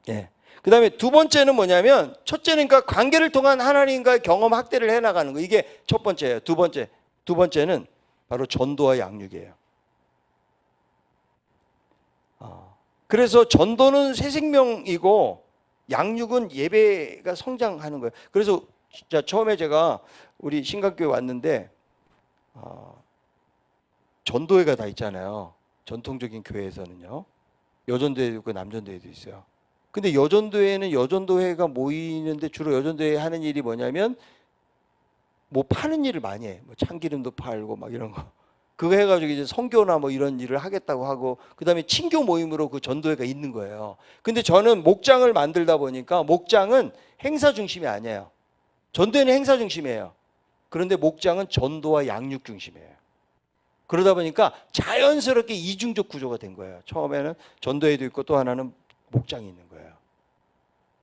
Speaker 1: 예. 그 다음에 2번째는 뭐냐면, 첫째는 그러니까 관계를 통한 하나님과의 경험 확대를 해나가는 거. 이게 첫 번째예요. 두 번째는 바로 전도와 양육이에요. 그래서 전도는 새 생명이고 양육은 예배가 성장하는 거예요. 그래서 진짜 처음에 제가 우리 신각교회 왔는데 전도회가 다 있잖아요. 전통적인 교회에서는요. 여전도회도 있고 남전도회도 있어요. 근데 여전도회는 여전도회가 모이는데 주로 여전도회 하는 일이 뭐냐면 뭐 파는 일을 많이 해. 뭐 참기름도 팔고 막 이런 거. 그거 해가지고 이제 선교나 뭐 이런 일을 하겠다고 하고, 그 다음에 친교 모임으로 그 전도회가 있는 거예요. 근데 저는 목장을 만들다 보니까 목장은 행사 중심이 아니에요. 전도회는 행사 중심이에요. 그런데 목장은 전도와 양육 중심이에요. 그러다 보니까 자연스럽게 이중적 구조가 된 거예요. 처음에는 전도회도 있고 또 하나는 목장이 있는 거예요.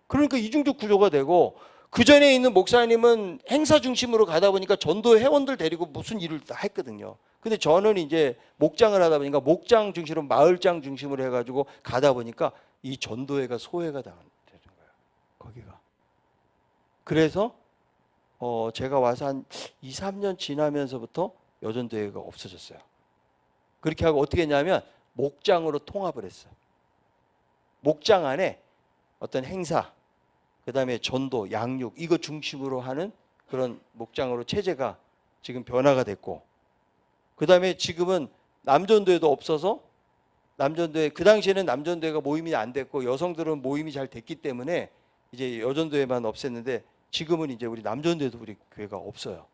Speaker 1: 그러니까 이중적 구조가 되고, 그 전에 있는 목사님은 행사 중심으로 가다 보니까 전도 회원들 데리고 무슨 일을 다 했거든요. 근데 저는 이제 목장을 하다 보니까 목장 중심으로, 마을장 중심으로 해가지고 가다 보니까 이 전도회가 소회가 되는 거예요. 거기가. 그래서 제가 와서 한 2, 3년 지나면서부터 여전도회가 없어졌어요. 그렇게 하고 어떻게 했냐면 목장으로 통합을 했어요. 목장 안에 어떤 행사, 그 다음에 전도, 양육 이거 중심으로 하는 그런 목장으로 체제가 지금 변화가 됐고, 그 다음에 지금은 남전도에도 없어서 남전도에, 그 당시에는 남전도회가 모임이 안 됐고 여성들은 모임이 잘 됐기 때문에 이제 여전도회만 없앴는데, 지금은 이제 우리 남전도에도 우리 교회가 없어요.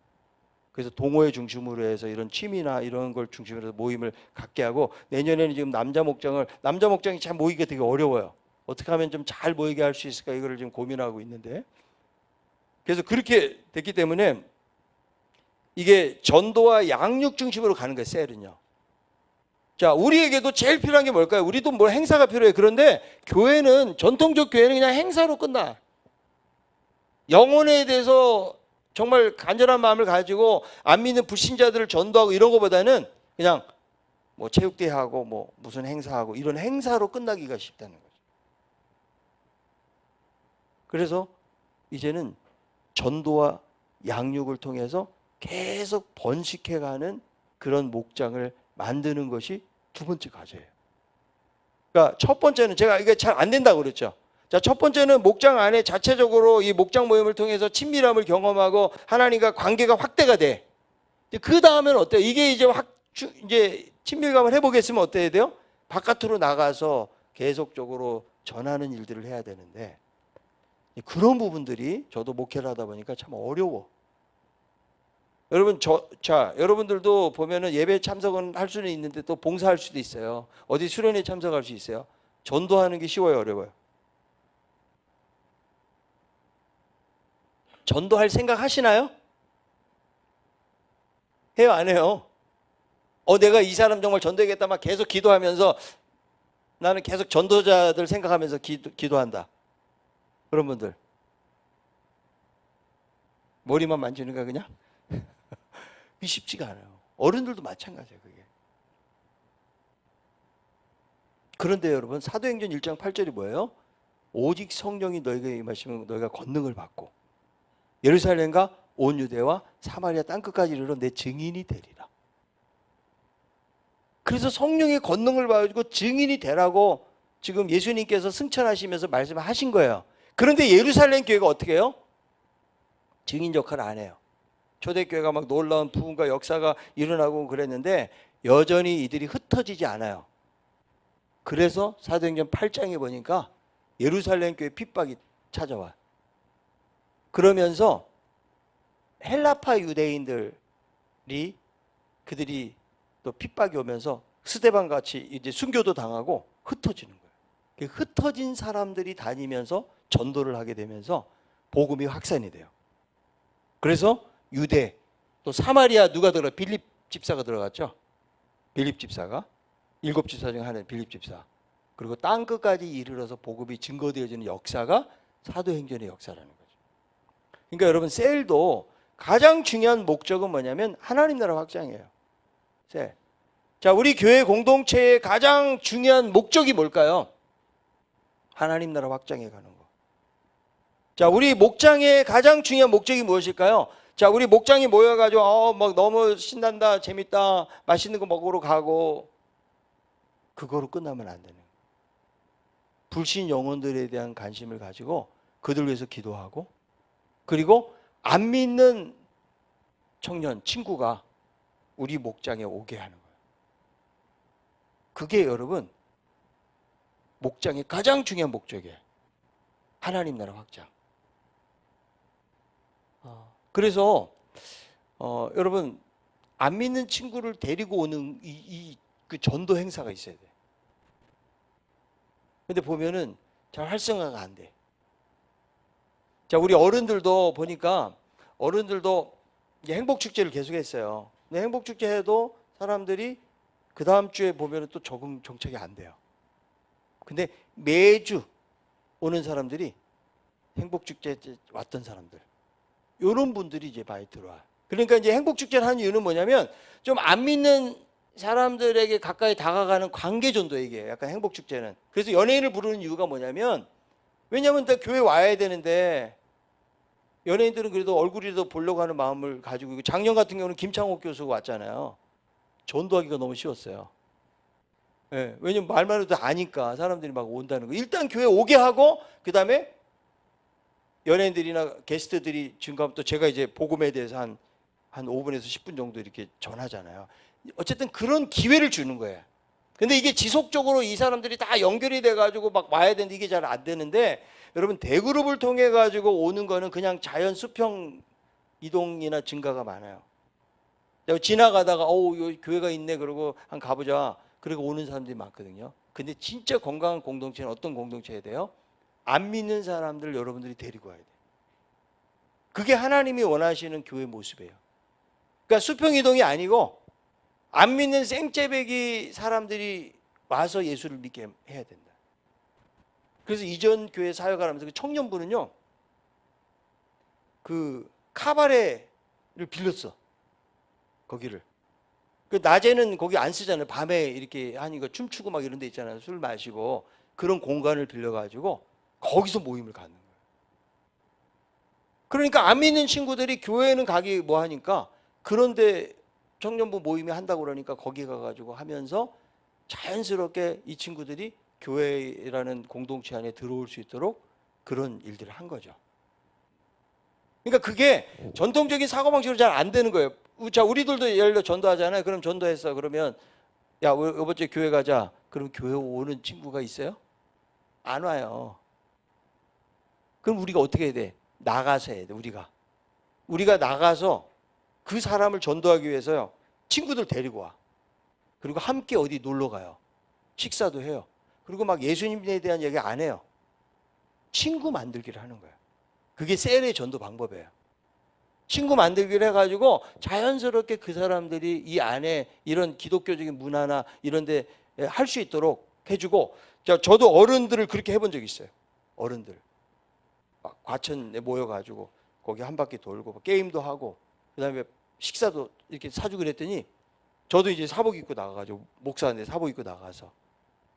Speaker 1: 그래서 동호회 중심으로 해서 이런 취미나 이런 걸 중심으로 해서 모임을 갖게 하고, 내년에는 지금 남자 목장이 참 모이기가 되게 어려워요. 어떻게 하면 좀 잘 모이게 할 수 있을까, 이거를 지금 고민하고 있는데, 그래서 그렇게 됐기 때문에 이게 전도와 양육 중심으로 가는 거예요, 셀은요. 자, 우리에게도 제일 필요한 게 뭘까요? 우리도 뭐 행사가 필요해. 그런데 교회는, 전통적 교회는 그냥 행사로 끝나. 영혼에 대해서 정말 간절한 마음을 가지고 안 믿는 불신자들을 전도하고 이런 것보다는 그냥 뭐 체육대회 하고 뭐 무슨 행사하고 이런 행사로 끝나기가 쉽다는 거죠. 그래서 이제는 전도와 양육을 통해서 계속 번식해가는 그런 목장을 만드는 것이 두 번째 과제예요. 그러니까 첫 번째는, 제가 이게 잘 안 된다고 그랬죠. 자, 첫 번째는 목장 안에 자체적으로 이 목장 모임을 통해서 친밀함을 경험하고 하나님과 관계가 확대가 돼. 그 다음에는 어때요? 이게 이제 이제 친밀감을 해보겠으면 어때야 돼요? 바깥으로 나가서 계속적으로 전하는 일들을 해야 되는데, 그런 부분들이 저도 목회를 하다 보니까 참 어려워. 여러분, 여러분들도 보면은 예배 참석은 할 수는 있는데 또 봉사할 수도 있어요. 어디 수련회 참석할 수 있어요. 전도하는 게 쉬워요, 어려워요? 전도할 생각 하시나요? 해요, 안 해요? 내가 이 사람 정말 전도하겠다 막 계속 기도하면서, 나는 계속 전도자들 생각하면서 기도한다. 그런 분들 머리만 만지는가 그냥? 그게 쉽지가 않아요. 어른들도 마찬가지예요, 그게. 그런데 여러분, 사도행전 1장 8절이 뭐예요? 오직 성령이 너희에게 임하시면 너희가 권능을 받고 예루살렘과 온 유대와 사마리아 땅끝까지 이르러 내 증인이 되리라. 그래서 성령의 권능을 받고 증인이 되라고 지금 예수님께서 승천하시면서 말씀하신 거예요. 그런데 예루살렘 교회가 어떻게 해요? 증인 역할을 안 해요. 초대교회가 막 놀라운 부흥과 역사가 일어나고 그랬는데 여전히 이들이 흩어지지 않아요. 그래서 사도행전 8장에 보니까 예루살렘 교회 핍박이 찾아와요. 그러면서 헬라파 유대인들이, 그들이 또 핍박이 오면서 스데반 같이 이제 순교도 당하고 흩어지는 거예요. 흩어진 사람들이 다니면서 전도를 하게 되면서 복음이 확산이 돼요. 그래서 유대, 또 사마리아 누가 빌립 집사가 들어갔죠. 빌립 집사가 7집사 중에 하나의 빌립 집사. 그리고 땅 끝까지 이르러서 복음이 증거되어지는 역사가 사도행전의 역사라는 거죠. 그러니까 여러분, 셀도 가장 중요한 목적은 뭐냐면 하나님 나라 확장이에요. 셀. 자, 우리 교회 공동체의 가장 중요한 목적이 뭘까요? 하나님 나라 확장해 가는 거. 자, 우리 목장의 가장 중요한 목적이 무엇일까요? 자, 우리 목장이 모여가지고 막 너무 신난다, 재밌다, 맛있는 거 먹으러 가고, 그거로 끝나면 안 되는 거예요. 불신 영혼들에 대한 관심을 가지고 그들 위해서 기도하고, 그리고 안 믿는 청년, 친구가 우리 목장에 오게 하는 거예요. 그게 여러분, 목장의 가장 중요한 목적이에요. 하나님 나라 확장. 그래서 여러분, 안 믿는 친구를 데리고 오는 그 전도 행사가 있어야 돼. 근데 보면은 잘 활성화가 안 돼. 자, 우리 어른들도 보니까 어른들도 이제 행복축제를 계속했어요. 근데 행복축제 해도 사람들이 그 다음 주에 보면은 또 적응 정착이 안 돼요. 근데 매주 오는 사람들이 행복축제 왔던 사람들, 이런 분들이 이제 많이 들어와요. 그러니까 이제 행복축제를 하는 이유는 뭐냐면, 좀 안 믿는 사람들에게 가까이 다가가는 관계전도 얘기해요. 약간 행복축제는. 그래서 연예인을 부르는 이유가 뭐냐면, 왜냐하면 다 교회 와야 되는데 연예인들은 그래도 얼굴이라도 보려고 하는 마음을 가지고, 작년 같은 경우는 김창옥 교수가 왔잖아요. 전도하기가 너무 쉬웠어요. 예, 왜냐면 말만 해도 아니까 사람들이 막 온다는 거. 일단 교회 오게 하고 그 다음에 연예인들이나 게스트들이 증가하면 또 제가 이제 복음에 대해서 한 5분에서 10분 정도 이렇게 전하잖아요. 어쨌든 그런 기회를 주는 거예요. 근데 이게 지속적으로 이 사람들이 다 연결이 돼가지고 막 와야 되는데 이게 잘 안 되는데, 여러분 대그룹을 통해 가지고 오는 거는 그냥 자연 수평 이동이나 증가가 많아요. 지나가다가 여기 교회가 있네 그러고 한 가보자 그리고 오는 사람들이 많거든요. 근데 진짜 건강한 공동체는 어떤 공동체여야 돼요? 안 믿는 사람들 여러분들이 데리고 와야 돼요. 그게 하나님이 원하시는 교회 모습이에요. 그러니까 수평 이동이 아니고 안 믿는 생째배기 사람들이 와서 예수를 믿게 해야 된다. 그래서 이전 교회 사역을 하면서 그 청년부는요, 그 카바레를 빌렸어. 거기를. 그 낮에는 거기 안 쓰잖아요. 밤에 이렇게 하니까 춤추고 막 이런 데 있잖아요. 술 마시고 그런 공간을 빌려가지고 거기서 모임을 갖는 거예요. 그러니까 안 믿는 친구들이 교회는 가기 뭐 하니까 그런데 청년부 모임이 한다고 그러니까 거기 가가지고 하면서 자연스럽게 이 친구들이 교회라는 공동체 안에 들어올 수 있도록 그런 일들을 한 거죠. 그러니까 그게 전통적인 사고방식으로 잘 안 되는 거예요. 자, 우리들도 예를 들어 전도하잖아요. 그럼 전도했어. 그러면 야, 이번 주에 교회 가자. 그럼 교회 오는 친구가 있어요? 안 와요. 그럼 우리가 어떻게 해야 돼? 나가서 해야 돼. 우리가 나가서 그 사람을 전도하기 위해서요, 친구들 데리고 와. 그리고 함께 어디 놀러 가요. 식사도 해요. 그리고 막 예수님에 대한 얘기 안 해요. 친구 만들기를 하는 거예요. 그게 셀의 전도 방법이에요. 친구 만들기를 해가지고 자연스럽게 그 사람들이 이 안에 이런 기독교적인 문화나 이런 데 할 수 있도록 해주고, 저도 어른들을 그렇게 해본 적이 있어요. 어른들 막 과천에 모여가지고 거기 한 바퀴 돌고 게임도 하고 그 다음에 식사도 이렇게 사주고 그랬더니 저도 이제 사복 입고 나가가지고, 목사인데 사복 입고 나가서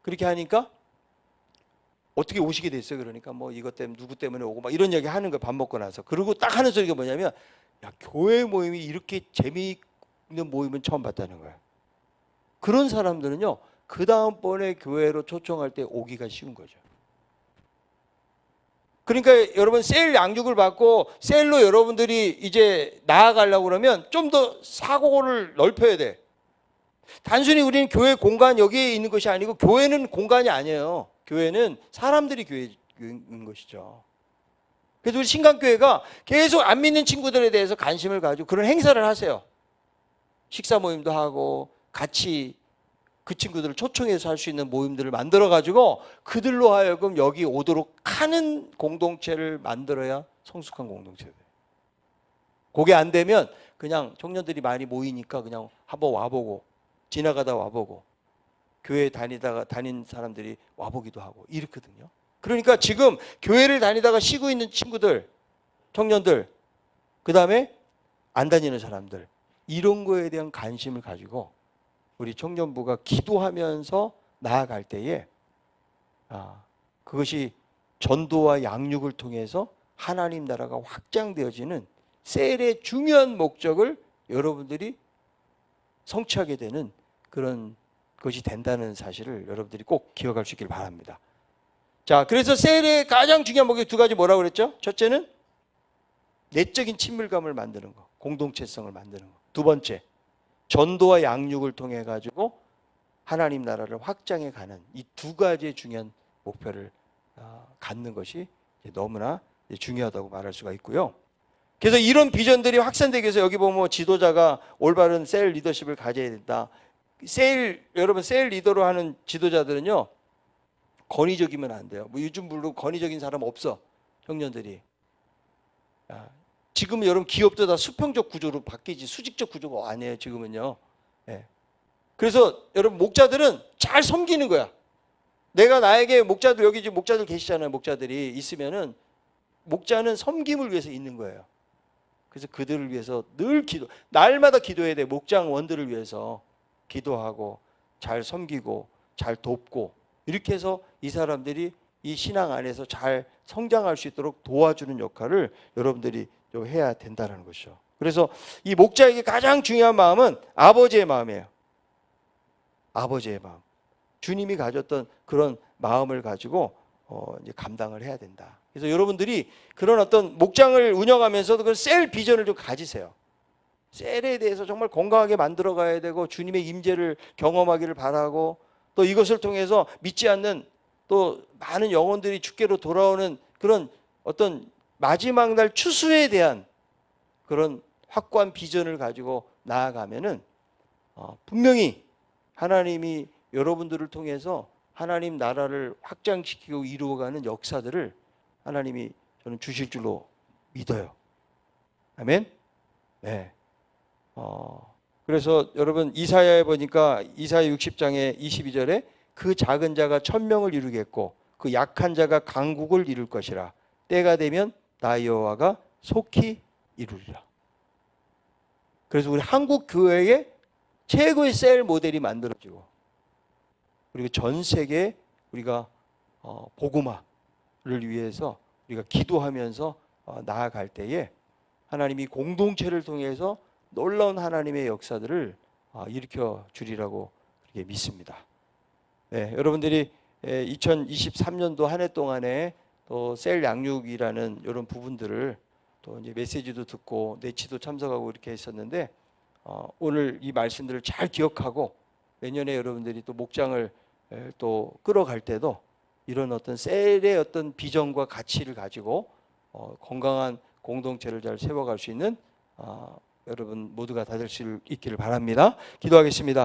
Speaker 1: 그렇게 하니까 어떻게 오시게 됐어요? 그러니까 뭐 이것 때문에 누구 때문에 오고 막 이런 얘기 하는 거예요. 밥 먹고 나서. 그리고 딱 하는 소리가 뭐냐면, 야, 교회 모임이 이렇게 재미있는 모임은 처음 봤다는 거예요. 그런 사람들은요, 그 다음번에 교회로 초청할 때 오기가 쉬운 거죠. 그러니까 여러분 셀 양육을 받고 셀로 여러분들이 이제 나아가려고 그러면 좀 더 사고를 넓혀야 돼. 단순히 우리는 교회 공간 여기에 있는 것이 아니고, 교회는 공간이 아니에요. 교회는 사람들이 교회인 것이죠. 그래서 우리 신강교회가 계속 안 믿는 친구들에 대해서 관심을 가지고 그런 행사를 하세요. 식사 모임도 하고 같이 그 친구들을 초청해서 할 수 있는 모임들을 만들어 가지고 그들로 하여금 여기 오도록 하는 공동체를 만들어야 성숙한 공동체가 돼요. 그게 안 되면 그냥 청년들이 많이 모이니까 그냥 한번 와보고 지나가다 와보고 교회 다닌 사람들이 와보기도 하고 이렇거든요. 그러니까 지금 교회를 다니다가 쉬고 있는 친구들, 청년들, 그 다음에 안 다니는 사람들, 이런 거에 대한 관심을 가지고 우리 청년부가 기도하면서 나아갈 때에 그것이 전도와 양육을 통해서 하나님 나라가 확장되어지는 셀의 중요한 목적을 여러분들이 성취하게 되는 그런 것이 된다는 사실을 여러분들이 꼭 기억할 수 있길 바랍니다. 자, 그래서 셀의 가장 중요한 목적이 두 가지 뭐라고 그랬죠? 첫째는 내적인 친밀감을 만드는 거, 공동체성을 만드는 거. 두 번째, 전도와 양육을 통해 가지고 하나님 나라를 확장해 가는 이 두 가지의 중요한 목표를 갖는 것이 너무나 중요하다고 말할 수가 있고요. 그래서 이런 비전들이 확산되기 위해서 여기 보면 지도자가 올바른 셀 리더십을 가져야 된다. 여러분 셀 리더로 하는 지도자들은요, 권위적이면 안 돼요. 뭐 요즘 물론 권위적인 사람 없어. 청년들이. 지금 여러분 기업도 다 수평적 구조로 바뀌지 수직적 구조가 아니에요. 지금은요. 네. 그래서 여러분 목자들은 잘 섬기는 거야. 내가 나에게 목자들, 여기 지금 목자들 계시잖아요. 목자들이 있으면은 목자는 섬김을 위해서 있는 거예요. 그래서 그들을 위해서 늘 날마다 기도해야 돼. 목장원들을 위해서 기도하고 잘 섬기고 잘 돕고, 이렇게 해서 이 사람들이 이 신앙 안에서 잘 성장할 수 있도록 도와주는 역할을 여러분들이 좀 해야 된다는 것이죠. 그래서 이 목자에게 가장 중요한 마음은 아버지의 마음이에요. 아버지의 마음. 주님이 가졌던 그런 마음을 가지고 이제 감당을 해야 된다. 그래서 여러분들이 그런 어떤 목장을 운영하면서도 그 셀 비전을 좀 가지세요. 셀에 대해서 정말 건강하게 만들어 가야 되고 주님의 임재를 경험하기를 바라고, 또 이것을 통해서 믿지 않는 또 많은 영혼들이 주께로 돌아오는 그런 어떤 마지막 날 추수에 대한 그런 확고한 비전을 가지고 나아가면은 분명히 하나님이 여러분들을 통해서 하나님 나라를 확장시키고 이루어가는 역사들을 하나님이 저는 주실 줄로 믿어요. 아멘. 네. 그래서 여러분 이사야에 보니까 이사야 60장의 22절에 그 작은 자가 1000명을 이루겠고 그 약한 자가 강국을 이룰 것이라. 때가 되면 나 여호와가 속히 이루리라. 그래서 우리 한국 교회에 최고의 셀 모델이 만들어지고, 그리고 전 세계에 우리가 복음화를 위해서 우리가 기도하면서 나아갈 때에 하나님이 공동체를 통해서 놀라운 하나님의 역사들을 일으켜 주리라고 그렇게 믿습니다. 네, 여러분들이 2023년도 한 해 동안에 또 셀 양육이라는 이런 부분들을 또 이제 메시지도 듣고 내치도 참석하고 이렇게 했었는데, 오늘 이 말씀들을 잘 기억하고 내년에 여러분들이 또 목장을 또 끌어갈 때도 이런 어떤 셀의 어떤 비전과 가치를 가지고 건강한 공동체를 잘 세워갈 수 있는 여러분 모두가 다 될 수 있기를 바랍니다. 기도하겠습니다.